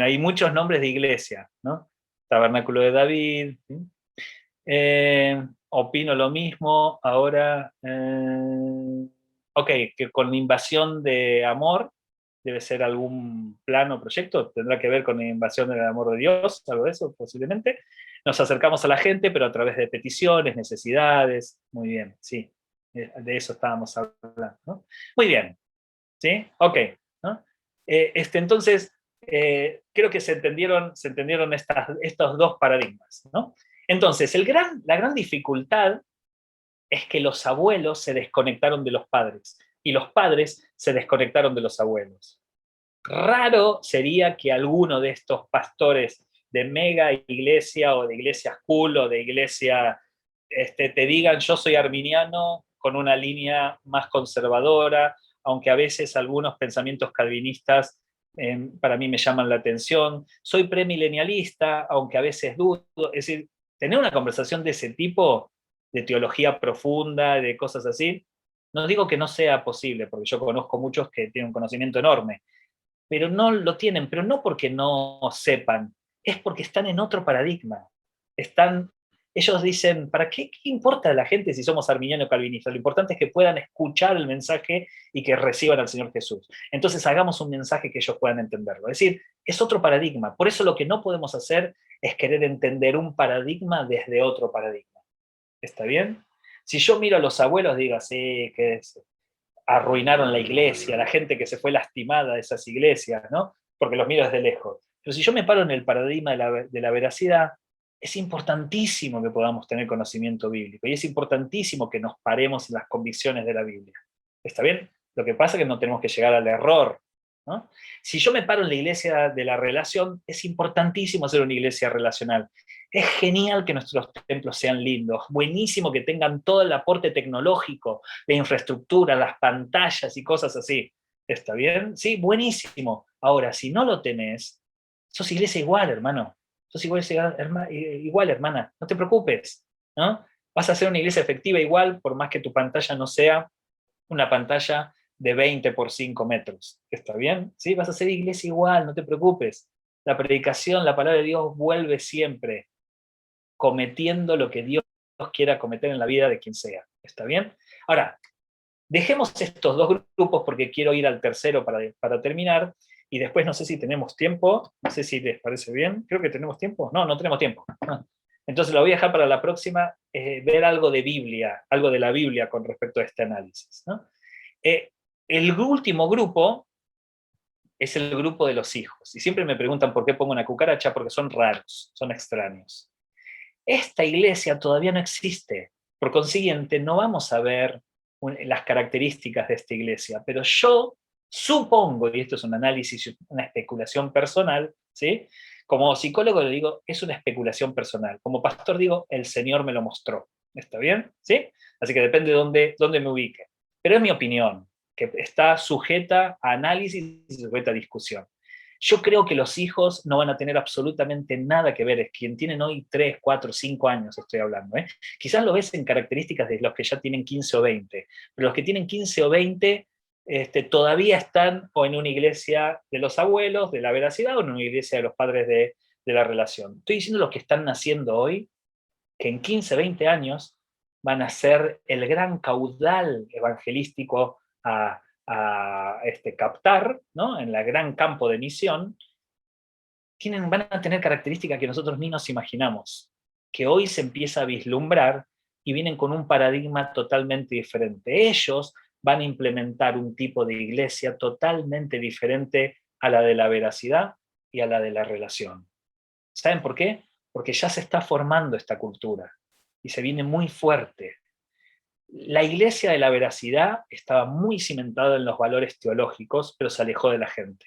hay muchos nombres de iglesia, ¿no? Tabernáculo de David. Opino lo mismo. Ahora, ok, que con la invasión de amor debe ser algún plan o proyecto, tendrá que ver con la invasión del amor de Dios, algo de eso posiblemente. Nos acercamos a la gente, pero a través de peticiones, necesidades. Muy bien, sí, de eso estábamos hablando, ¿no? Muy bien, ¿sí? Ok, ¿no? Entonces, creo que se entendieron estos dos paradigmas, ¿no? Entonces, la gran dificultad es que los abuelos se desconectaron de los padres y los padres se desconectaron de los abuelos. Raro sería que alguno de estos pastores de mega iglesia o de iglesia cool o de iglesia te digan yo soy arminiano con una línea más conservadora, aunque a veces algunos pensamientos calvinistas para mí me llaman la atención. Soy premilenialista, aunque a veces dudo. Es decir, tener una conversación de ese tipo, de teología profunda, de cosas así, no digo que no sea posible, porque yo conozco muchos que tienen un conocimiento enorme, pero no lo tienen, pero no porque no sepan, es porque están en otro paradigma. Ellos dicen, ¿para qué importa a la gente si somos arminiano o calvinista? Lo importante es que puedan escuchar el mensaje y que reciban al Señor Jesús. Entonces hagamos un mensaje que ellos puedan entenderlo. Es decir, es otro paradigma. Por eso lo que no podemos hacer es querer entender un paradigma desde otro paradigma. ¿Está bien? Si yo miro a los abuelos, digo, sí, que es, arruinaron la iglesia, la gente que se fue lastimada de esas iglesias, ¿no? Porque los miro desde lejos. Pero si yo me paro en el paradigma de la veracidad, es importantísimo que podamos tener conocimiento bíblico y es importantísimo que nos paremos en las convicciones de la Biblia. ¿Está bien? Lo que pasa es que no tenemos que llegar al error, ¿no? Si yo me paro en la iglesia de la relación, es importantísimo hacer una iglesia relacional. Es genial que nuestros templos sean lindos, buenísimo que tengan todo el aporte tecnológico, la infraestructura, las pantallas y cosas así. ¿Está bien? Sí, buenísimo. Ahora, si no lo tenés, sos iglesia igual, hermano. Sos igual, hermana. No te preocupes, ¿no? Vas a ser una iglesia efectiva igual, por más que tu pantalla no sea una pantalla de 20 por 5 metros. ¿Está bien? ¿Sí? Vas a ser iglesia igual, no te preocupes. La predicación, la palabra de Dios vuelve siempre, cometiendo lo que Dios quiera cometer en la vida de quien sea. ¿Está bien? Ahora, dejemos estos dos grupos porque quiero ir al tercero para terminar, y después no sé si tenemos tiempo, no sé si les parece bien, creo que tenemos tiempo, no tenemos tiempo. Entonces lo voy a dejar para la próxima, ver algo de Biblia, algo de la Biblia con respecto a este análisis, ¿no? El último grupo es el grupo de los hijos, y siempre me preguntan por qué pongo una cucaracha, porque son raros, son extraños. Esta iglesia todavía no existe, por consiguiente no vamos a ver las características de esta iglesia, pero yo supongo, y esto es un análisis, una especulación personal, ¿sí? Como psicólogo le digo, es una especulación personal. Como pastor digo, el Señor me lo mostró. ¿Está bien? ¿Sí? Así que depende de dónde me ubique. Pero es mi opinión, que está sujeta a análisis y sujeta a discusión. Yo creo que los hijos no van a tener absolutamente nada que ver. Es quien tienen hoy 3, 4, 5 años, estoy hablando. Quizás lo ves en características de los que ya tienen 15 o 20, pero los que tienen 15 o 20 todavía están o en una iglesia de los abuelos, de la veracidad, o en una iglesia de los padres de la relación. Estoy diciendo los que están naciendo hoy, que en 15, 20 años van a ser el gran caudal evangelístico a captar, ¿no? En el gran campo de misión, van a tener características que nosotros ni nos imaginamos, que hoy se empieza a vislumbrar y vienen con un paradigma totalmente diferente. Ellos van a implementar un tipo de iglesia totalmente diferente a la de la veracidad y a la de la relación. ¿Saben por qué? Porque ya se está formando esta cultura y se viene muy fuerte. La iglesia de la veracidad estaba muy cimentada en los valores teológicos, pero se alejó de la gente.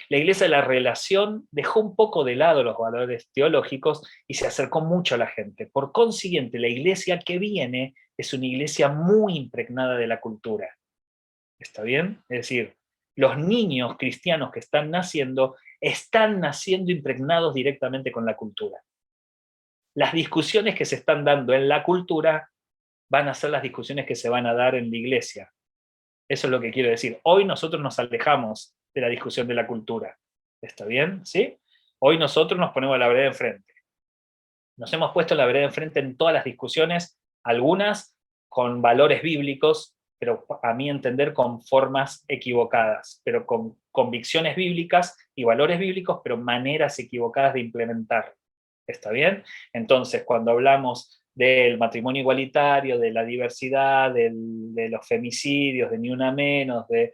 La iglesia de la relación dejó un poco de lado los valores teológicos y se acercó mucho a la gente. Por consiguiente, la iglesia que viene es una iglesia muy impregnada de la cultura. ¿Está bien? Es decir, los niños cristianos que están naciendo impregnados directamente con la cultura. Las discusiones que se están dando en la cultura van a ser las discusiones que se van a dar en la iglesia. Eso es lo que quiero decir. Hoy nosotros nos alejamos de la discusión de la cultura. ¿Está bien? ¿Sí? Hoy nosotros nos ponemos a la vereda enfrente. Nos hemos puesto la vereda enfrente en todas las discusiones, algunas con valores bíblicos, pero a mi entender con formas equivocadas, pero con convicciones bíblicas y valores bíblicos, pero maneras equivocadas de implementar. ¿Está bien? Entonces, cuando hablamos del matrimonio igualitario, de la diversidad, de los femicidios, de ni una menos, de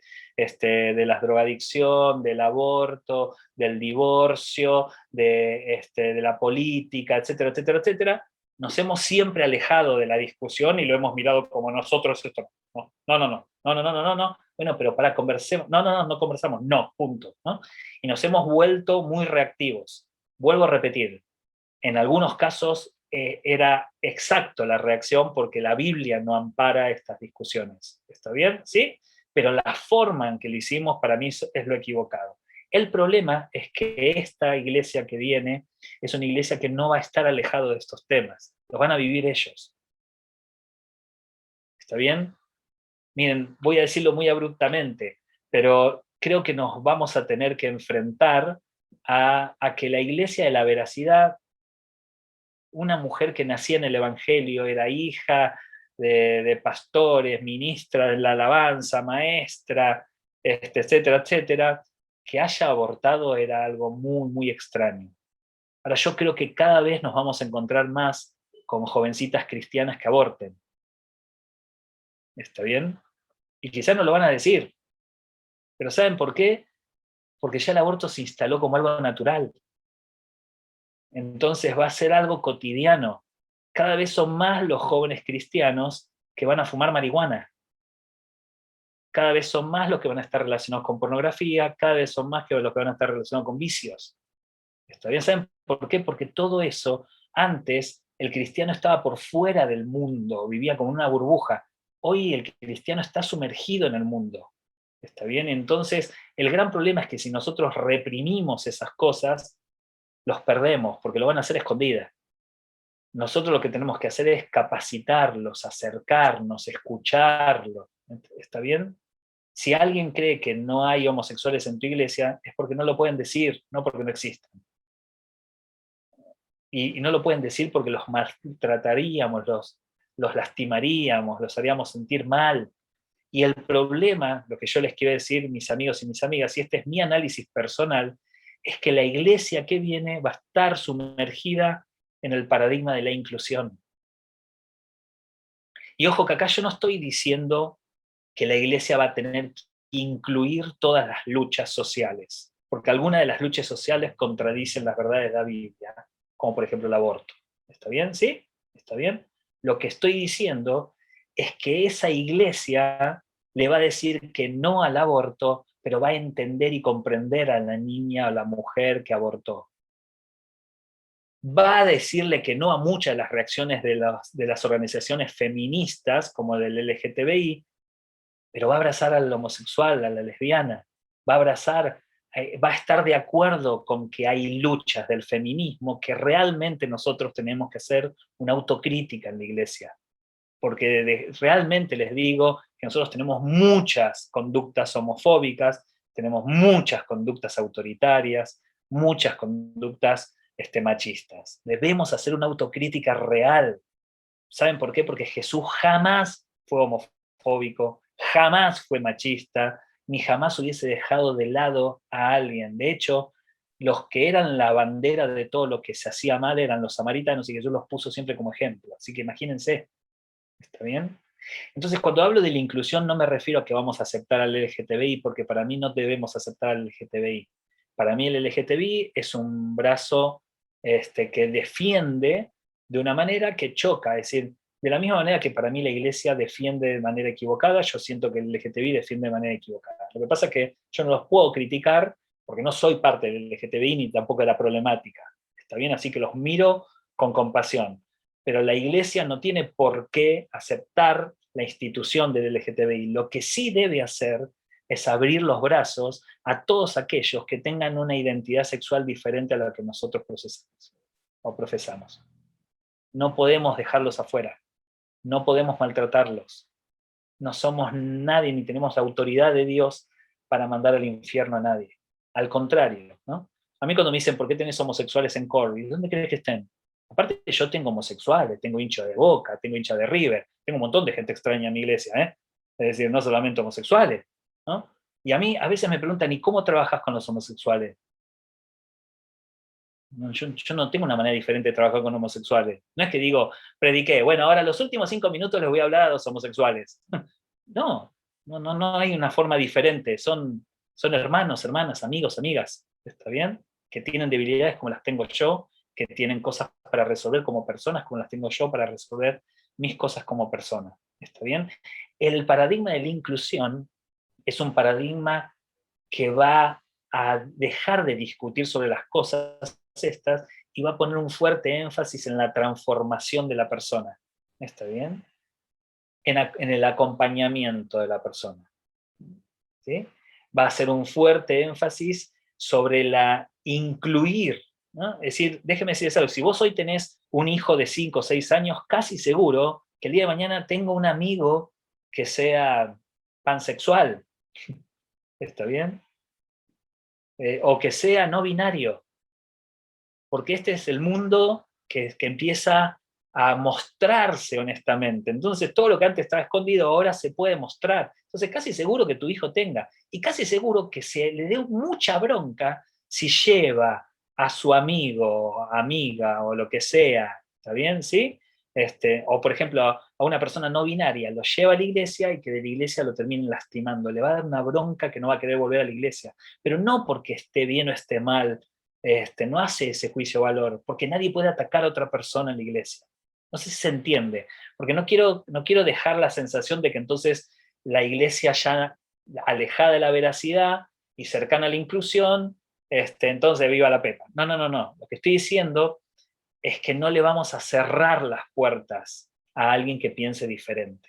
la drogadicción, del aborto, del divorcio, de la política, etcétera, etcétera, etcétera, nos hemos siempre alejado de la discusión y lo hemos mirado como nosotros esto. No, no, no, no, no, no, no, no, no, no. Bueno, pero para conversemos. No, no, no, no conversamos. No, punto. ¿No? Y nos hemos vuelto muy reactivos. Vuelvo a repetir, en algunos casos era exacto la reacción porque la Biblia no ampara estas discusiones. ¿Está bien? ¿Sí? Pero la forma en que lo hicimos para mí es lo equivocado. El problema es que esta iglesia que viene es una iglesia que no va a estar alejado de estos temas. Los van a vivir ellos. ¿Está bien? Miren, voy a decirlo muy abruptamente, pero creo que nos vamos a tener que enfrentar a que la iglesia de la veracidad, una mujer que nacía en el Evangelio, era hija de pastores, ministra de la alabanza, maestra, etcétera, etcétera, que haya abortado era algo muy, muy extraño. Ahora yo creo que cada vez nos vamos a encontrar más con jovencitas cristianas que aborten. ¿Está bien? Y quizás no lo van a decir, pero ¿saben por qué? Porque ya el aborto se instaló como algo natural. Entonces va a ser algo cotidiano. Cada vez son más los jóvenes cristianos que van a fumar marihuana. Cada vez son más los que van a estar relacionados con pornografía, cada vez son más los que van a estar relacionados con vicios. ¿Está bien? ¿Saben por qué? Porque todo eso, antes, el cristiano estaba por fuera del mundo, vivía como una burbuja. Hoy el cristiano está sumergido en el mundo. ¿Está bien? Entonces, el gran problema es que si nosotros reprimimos esas cosas, los perdemos, porque lo van a hacer escondidas. Nosotros lo que tenemos que hacer es capacitarlos, acercarnos, escucharlos. ¿Está bien? Si alguien cree que no hay homosexuales en tu iglesia, es porque no lo pueden decir, no porque no existen. Y no lo pueden decir porque los maltrataríamos, los lastimaríamos, los haríamos sentir mal. Y el problema, lo que yo les quiero decir, mis amigos y mis amigas, y este es mi análisis personal, es que la iglesia que viene va a estar sumergida en el paradigma de la inclusión. Y ojo que acá yo no estoy diciendo que la iglesia va a tener que incluir todas las luchas sociales, porque algunas de las luchas sociales contradicen las verdades de la Biblia, como por ejemplo el aborto. ¿Está bien? ¿Sí? ¿Está bien? Lo que estoy diciendo es que esa iglesia le va a decir que no al aborto, pero va a entender y comprender a la niña o la mujer que abortó. Va a decirle que no a muchas de las reacciones de las organizaciones feministas, como del LGTBI, pero va a abrazar al homosexual, a la lesbiana, va a abrazar, va a estar de acuerdo con que hay luchas del feminismo, que realmente nosotros tenemos que hacer una autocrítica en la iglesia. Porque realmente les digo que nosotros tenemos muchas conductas homofóbicas, tenemos muchas conductas autoritarias, muchas conductas machistas. Debemos hacer una autocrítica real. ¿Saben por qué? Porque Jesús jamás fue homofóbico, jamás fue machista, ni jamás hubiese dejado de lado a alguien. De hecho, los que eran la bandera de todo lo que se hacía mal eran los samaritanos, y Jesús los puso siempre como ejemplo. Así que imagínense, ¿está bien? Entonces, cuando hablo de la inclusión, no me refiero a que vamos a aceptar al LGTBI, porque para mí no debemos aceptar al LGTBI. Para mí el LGTBI es un brazo que defiende de una manera que choca, es decir, de la misma manera que para mí la iglesia defiende de manera equivocada, yo siento que el LGTBI defiende de manera equivocada. Lo que pasa es que yo no los puedo criticar porque no soy parte del LGTBI ni tampoco de la problemática. ¿Está bien? Así que los miro con compasión. Pero la iglesia no tiene por qué aceptar la institución del LGTBI. Lo que sí debe hacer es abrir los brazos a todos aquellos que tengan una identidad sexual diferente a la que nosotros procesamos o profesamos. No podemos dejarlos afuera, no podemos maltratarlos. No somos nadie ni tenemos la autoridad de Dios para mandar al infierno a nadie. Al contrario, ¿no? A mí cuando me dicen, ¿por qué tenés homosexuales en Corby? ¿Dónde crees que estén? Aparte, yo tengo homosexuales, tengo hincha de Boca, tengo hincha de River, tengo un montón de gente extraña en mi iglesia, ¿eh? Es decir, no solamente homosexuales, ¿no? Y a mí a veces me preguntan, ¿y cómo trabajas con los homosexuales? No, yo no tengo una manera diferente de trabajar con homosexuales. No es que digo, prediqué, bueno, ahora los últimos 5 minutos les voy a hablar a los homosexuales. No, no hay una forma diferente. Son hermanos, hermanas, amigos, amigas. ¿Está bien? Que tienen debilidades como las tengo yo, que tienen cosas para resolver como personas como las tengo yo para resolver mis cosas como persona. ¿Está bien? El paradigma de la inclusión es un paradigma que va a dejar de discutir sobre las cosas estas y va a poner un fuerte énfasis en la transformación de la persona. ¿Está bien? En el acompañamiento de la persona. ¿Sí? Va a hacer un fuerte énfasis sobre la incluir, ¿no? Es decir, déjeme decirles algo, si vos hoy tenés un hijo de 5 o 6 años, casi seguro que el día de mañana tengo un amigo que sea pansexual, ¿está bien? O que sea no binario, porque este es el mundo que empieza a mostrarse honestamente. Entonces, todo lo que antes estaba escondido ahora se puede mostrar. Entonces, casi seguro que tu hijo tenga, y casi seguro que se le dé mucha bronca si lleva a su amigo, amiga o lo que sea, ¿está bien? ¿Sí? O por ejemplo, a una persona no binaria, lo lleva a la iglesia y que de la iglesia lo terminen lastimando. Le va a dar una bronca que no va a querer volver a la iglesia. Pero no porque esté bien o esté mal, no hace ese juicio de valor, porque nadie puede atacar a otra persona en la iglesia. No sé si se entiende, porque no quiero dejar la sensación de que entonces la iglesia ya alejada de la veracidad y cercana a la inclusión, entonces viva la pepa. No. Lo que estoy diciendo es que no le vamos a cerrar las puertas a alguien que piense diferente.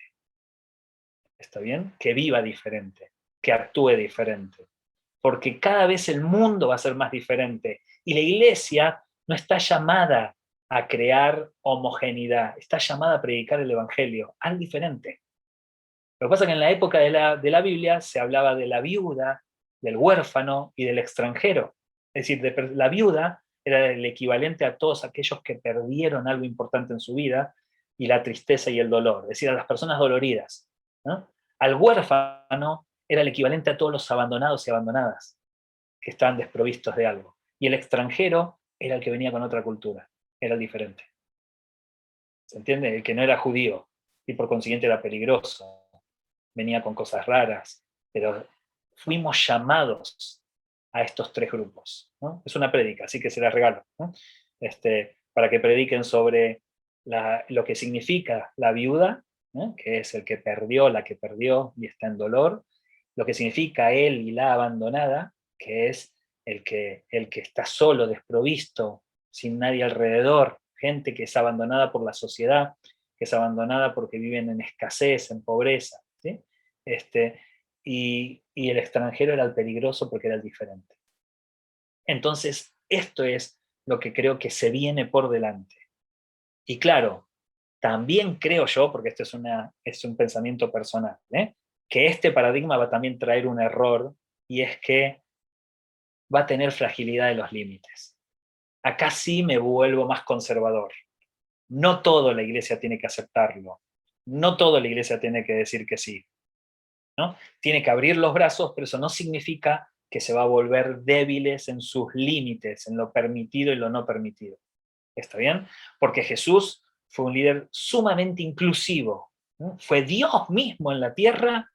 ¿Está bien? Que viva diferente, que actúe diferente. Porque cada vez el mundo va a ser más diferente y la iglesia no está llamada a crear homogeneidad, está llamada a predicar el evangelio al diferente. Lo que pasa es que en la época de la Biblia se hablaba de la viuda, del huérfano y del extranjero. Es decir, la viuda era el equivalente a todos aquellos que perdieron algo importante en su vida y la tristeza y el dolor, es decir, a las personas doloridas, ¿no? Al huérfano era el equivalente a todos los abandonados y abandonadas que estaban desprovistos de algo. Y el extranjero era el que venía con otra cultura, era el diferente. ¿Se entiende? El que no era judío y por consiguiente era peligroso, venía con cosas raras, pero fuimos llamados a estos tres grupos, ¿no? Es una prédica, así que se la regalo, ¿no? Para que prediquen sobre lo que significa la viuda, ¿no? Que es el que perdió, la que perdió y está en dolor, lo que significa él y la abandonada, que es el que está solo, desprovisto, sin nadie alrededor, gente que es abandonada por la sociedad, que es abandonada porque viven en escasez, en pobreza, ¿sí? Y el extranjero era el peligroso porque era el diferente. Entonces, esto es lo que creo que se viene por delante. Y claro, también creo yo, porque esto es un pensamiento personal, que este paradigma va a también traer un error, y es que va a tener fragilidad de los límites. acá sí me vuelvo más conservador. No todo la iglesia tiene que aceptarlo. No toda la iglesia tiene que decir que sí, ¿no? Tiene que abrir los brazos, pero eso no significa que se va a volver débiles en sus límites, en lo permitido y lo no permitido. ¿Está bien? Porque Jesús fue un líder sumamente inclusivo, ¿no? Fue Dios mismo en la tierra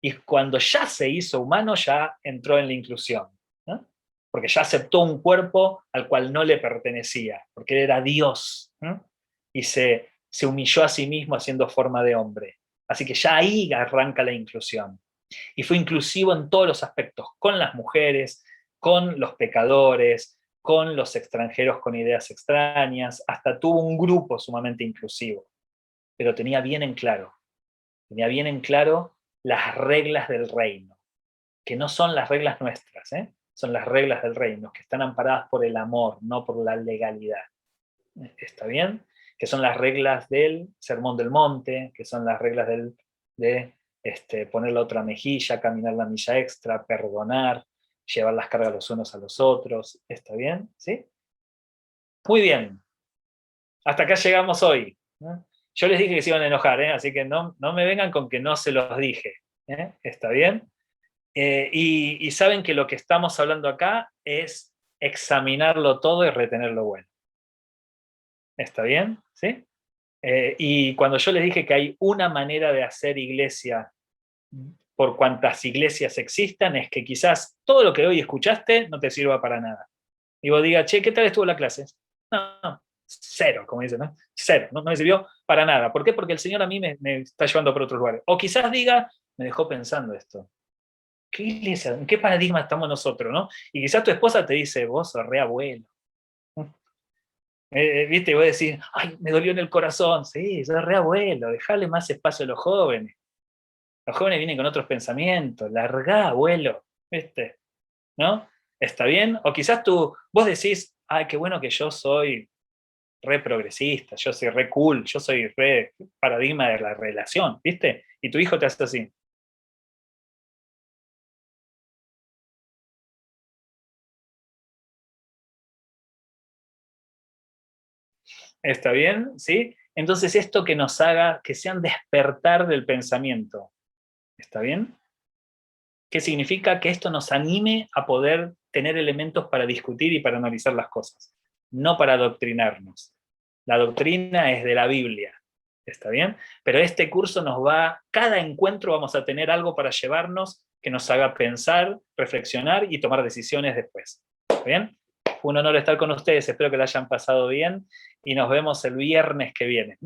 y cuando ya se hizo humano ya entró en la inclusión, ¿no? Porque ya aceptó un cuerpo al cual no le pertenecía, porque él era Dios, ¿no? Y se humilló a sí mismo haciendo forma de hombre. Así que ya ahí arranca la inclusión. Y fue inclusivo en todos los aspectos, con las mujeres, con los pecadores, con los extranjeros con ideas extrañas, hasta tuvo un grupo sumamente inclusivo, pero tenía bien en claro las reglas del reino, que no son las reglas nuestras, ¿eh? Son las reglas del reino, que están amparadas por el amor, no por la legalidad. ¿Está bien? Que son las reglas del Sermón del Monte, que son las reglas de poner la otra mejilla, caminar la milla extra, perdonar, llevar las cargas los unos a los otros. ¿Está bien? ¿Sí? Muy bien. Hasta acá llegamos hoy, ¿no? Yo les dije que se iban a enojar, ¿eh? Así que no me vengan con que no se los dije, ¿eh? ¿Está bien? Y saben que lo que estamos hablando acá es examinarlo todo y retener lo bueno. ¿Está bien? ¿Sí? Y cuando yo les dije que hay una manera de hacer iglesia por cuantas iglesias existan, es que quizás todo lo que hoy escuchaste no te sirva para nada. Y vos digas, che, ¿qué tal estuvo la clase? No, cero, como dicen, ¿no? Cero, no me sirvió para nada. ¿Por qué? Porque el Señor a mí me está llevando por otros lugares. O quizás diga, me dejó pensando esto. ¿Qué iglesia? ¿En qué paradigma estamos nosotros, no? Y quizás tu esposa te dice, vos sos re abuelo. ¿Viste? Y vos decís, ay, me dolió en el corazón. Sí, sos re abuelo, dejale más espacio a los jóvenes. Los jóvenes vienen con otros pensamientos. Largá, abuelo. ¿Viste? ¿No? ¿Está bien? O quizás vos decís, ay, qué bueno que yo soy re progresista, yo soy re cool, yo soy re paradigma de la relación, ¿viste? Y tu hijo te hace así. ¿Está bien? ¿Sí? Entonces esto que nos haga, que sea un despertar del pensamiento. ¿Está bien? ¿Qué significa? Que esto nos anime a poder tener elementos para discutir y para analizar las cosas, no para adoctrinarnos. La doctrina es de la Biblia, ¿está bien? Pero este curso cada encuentro vamos a tener algo para llevarnos que nos haga pensar, reflexionar y tomar decisiones después. ¿Está bien? Fue un honor estar con ustedes, espero que la hayan pasado bien y nos vemos el viernes que viene.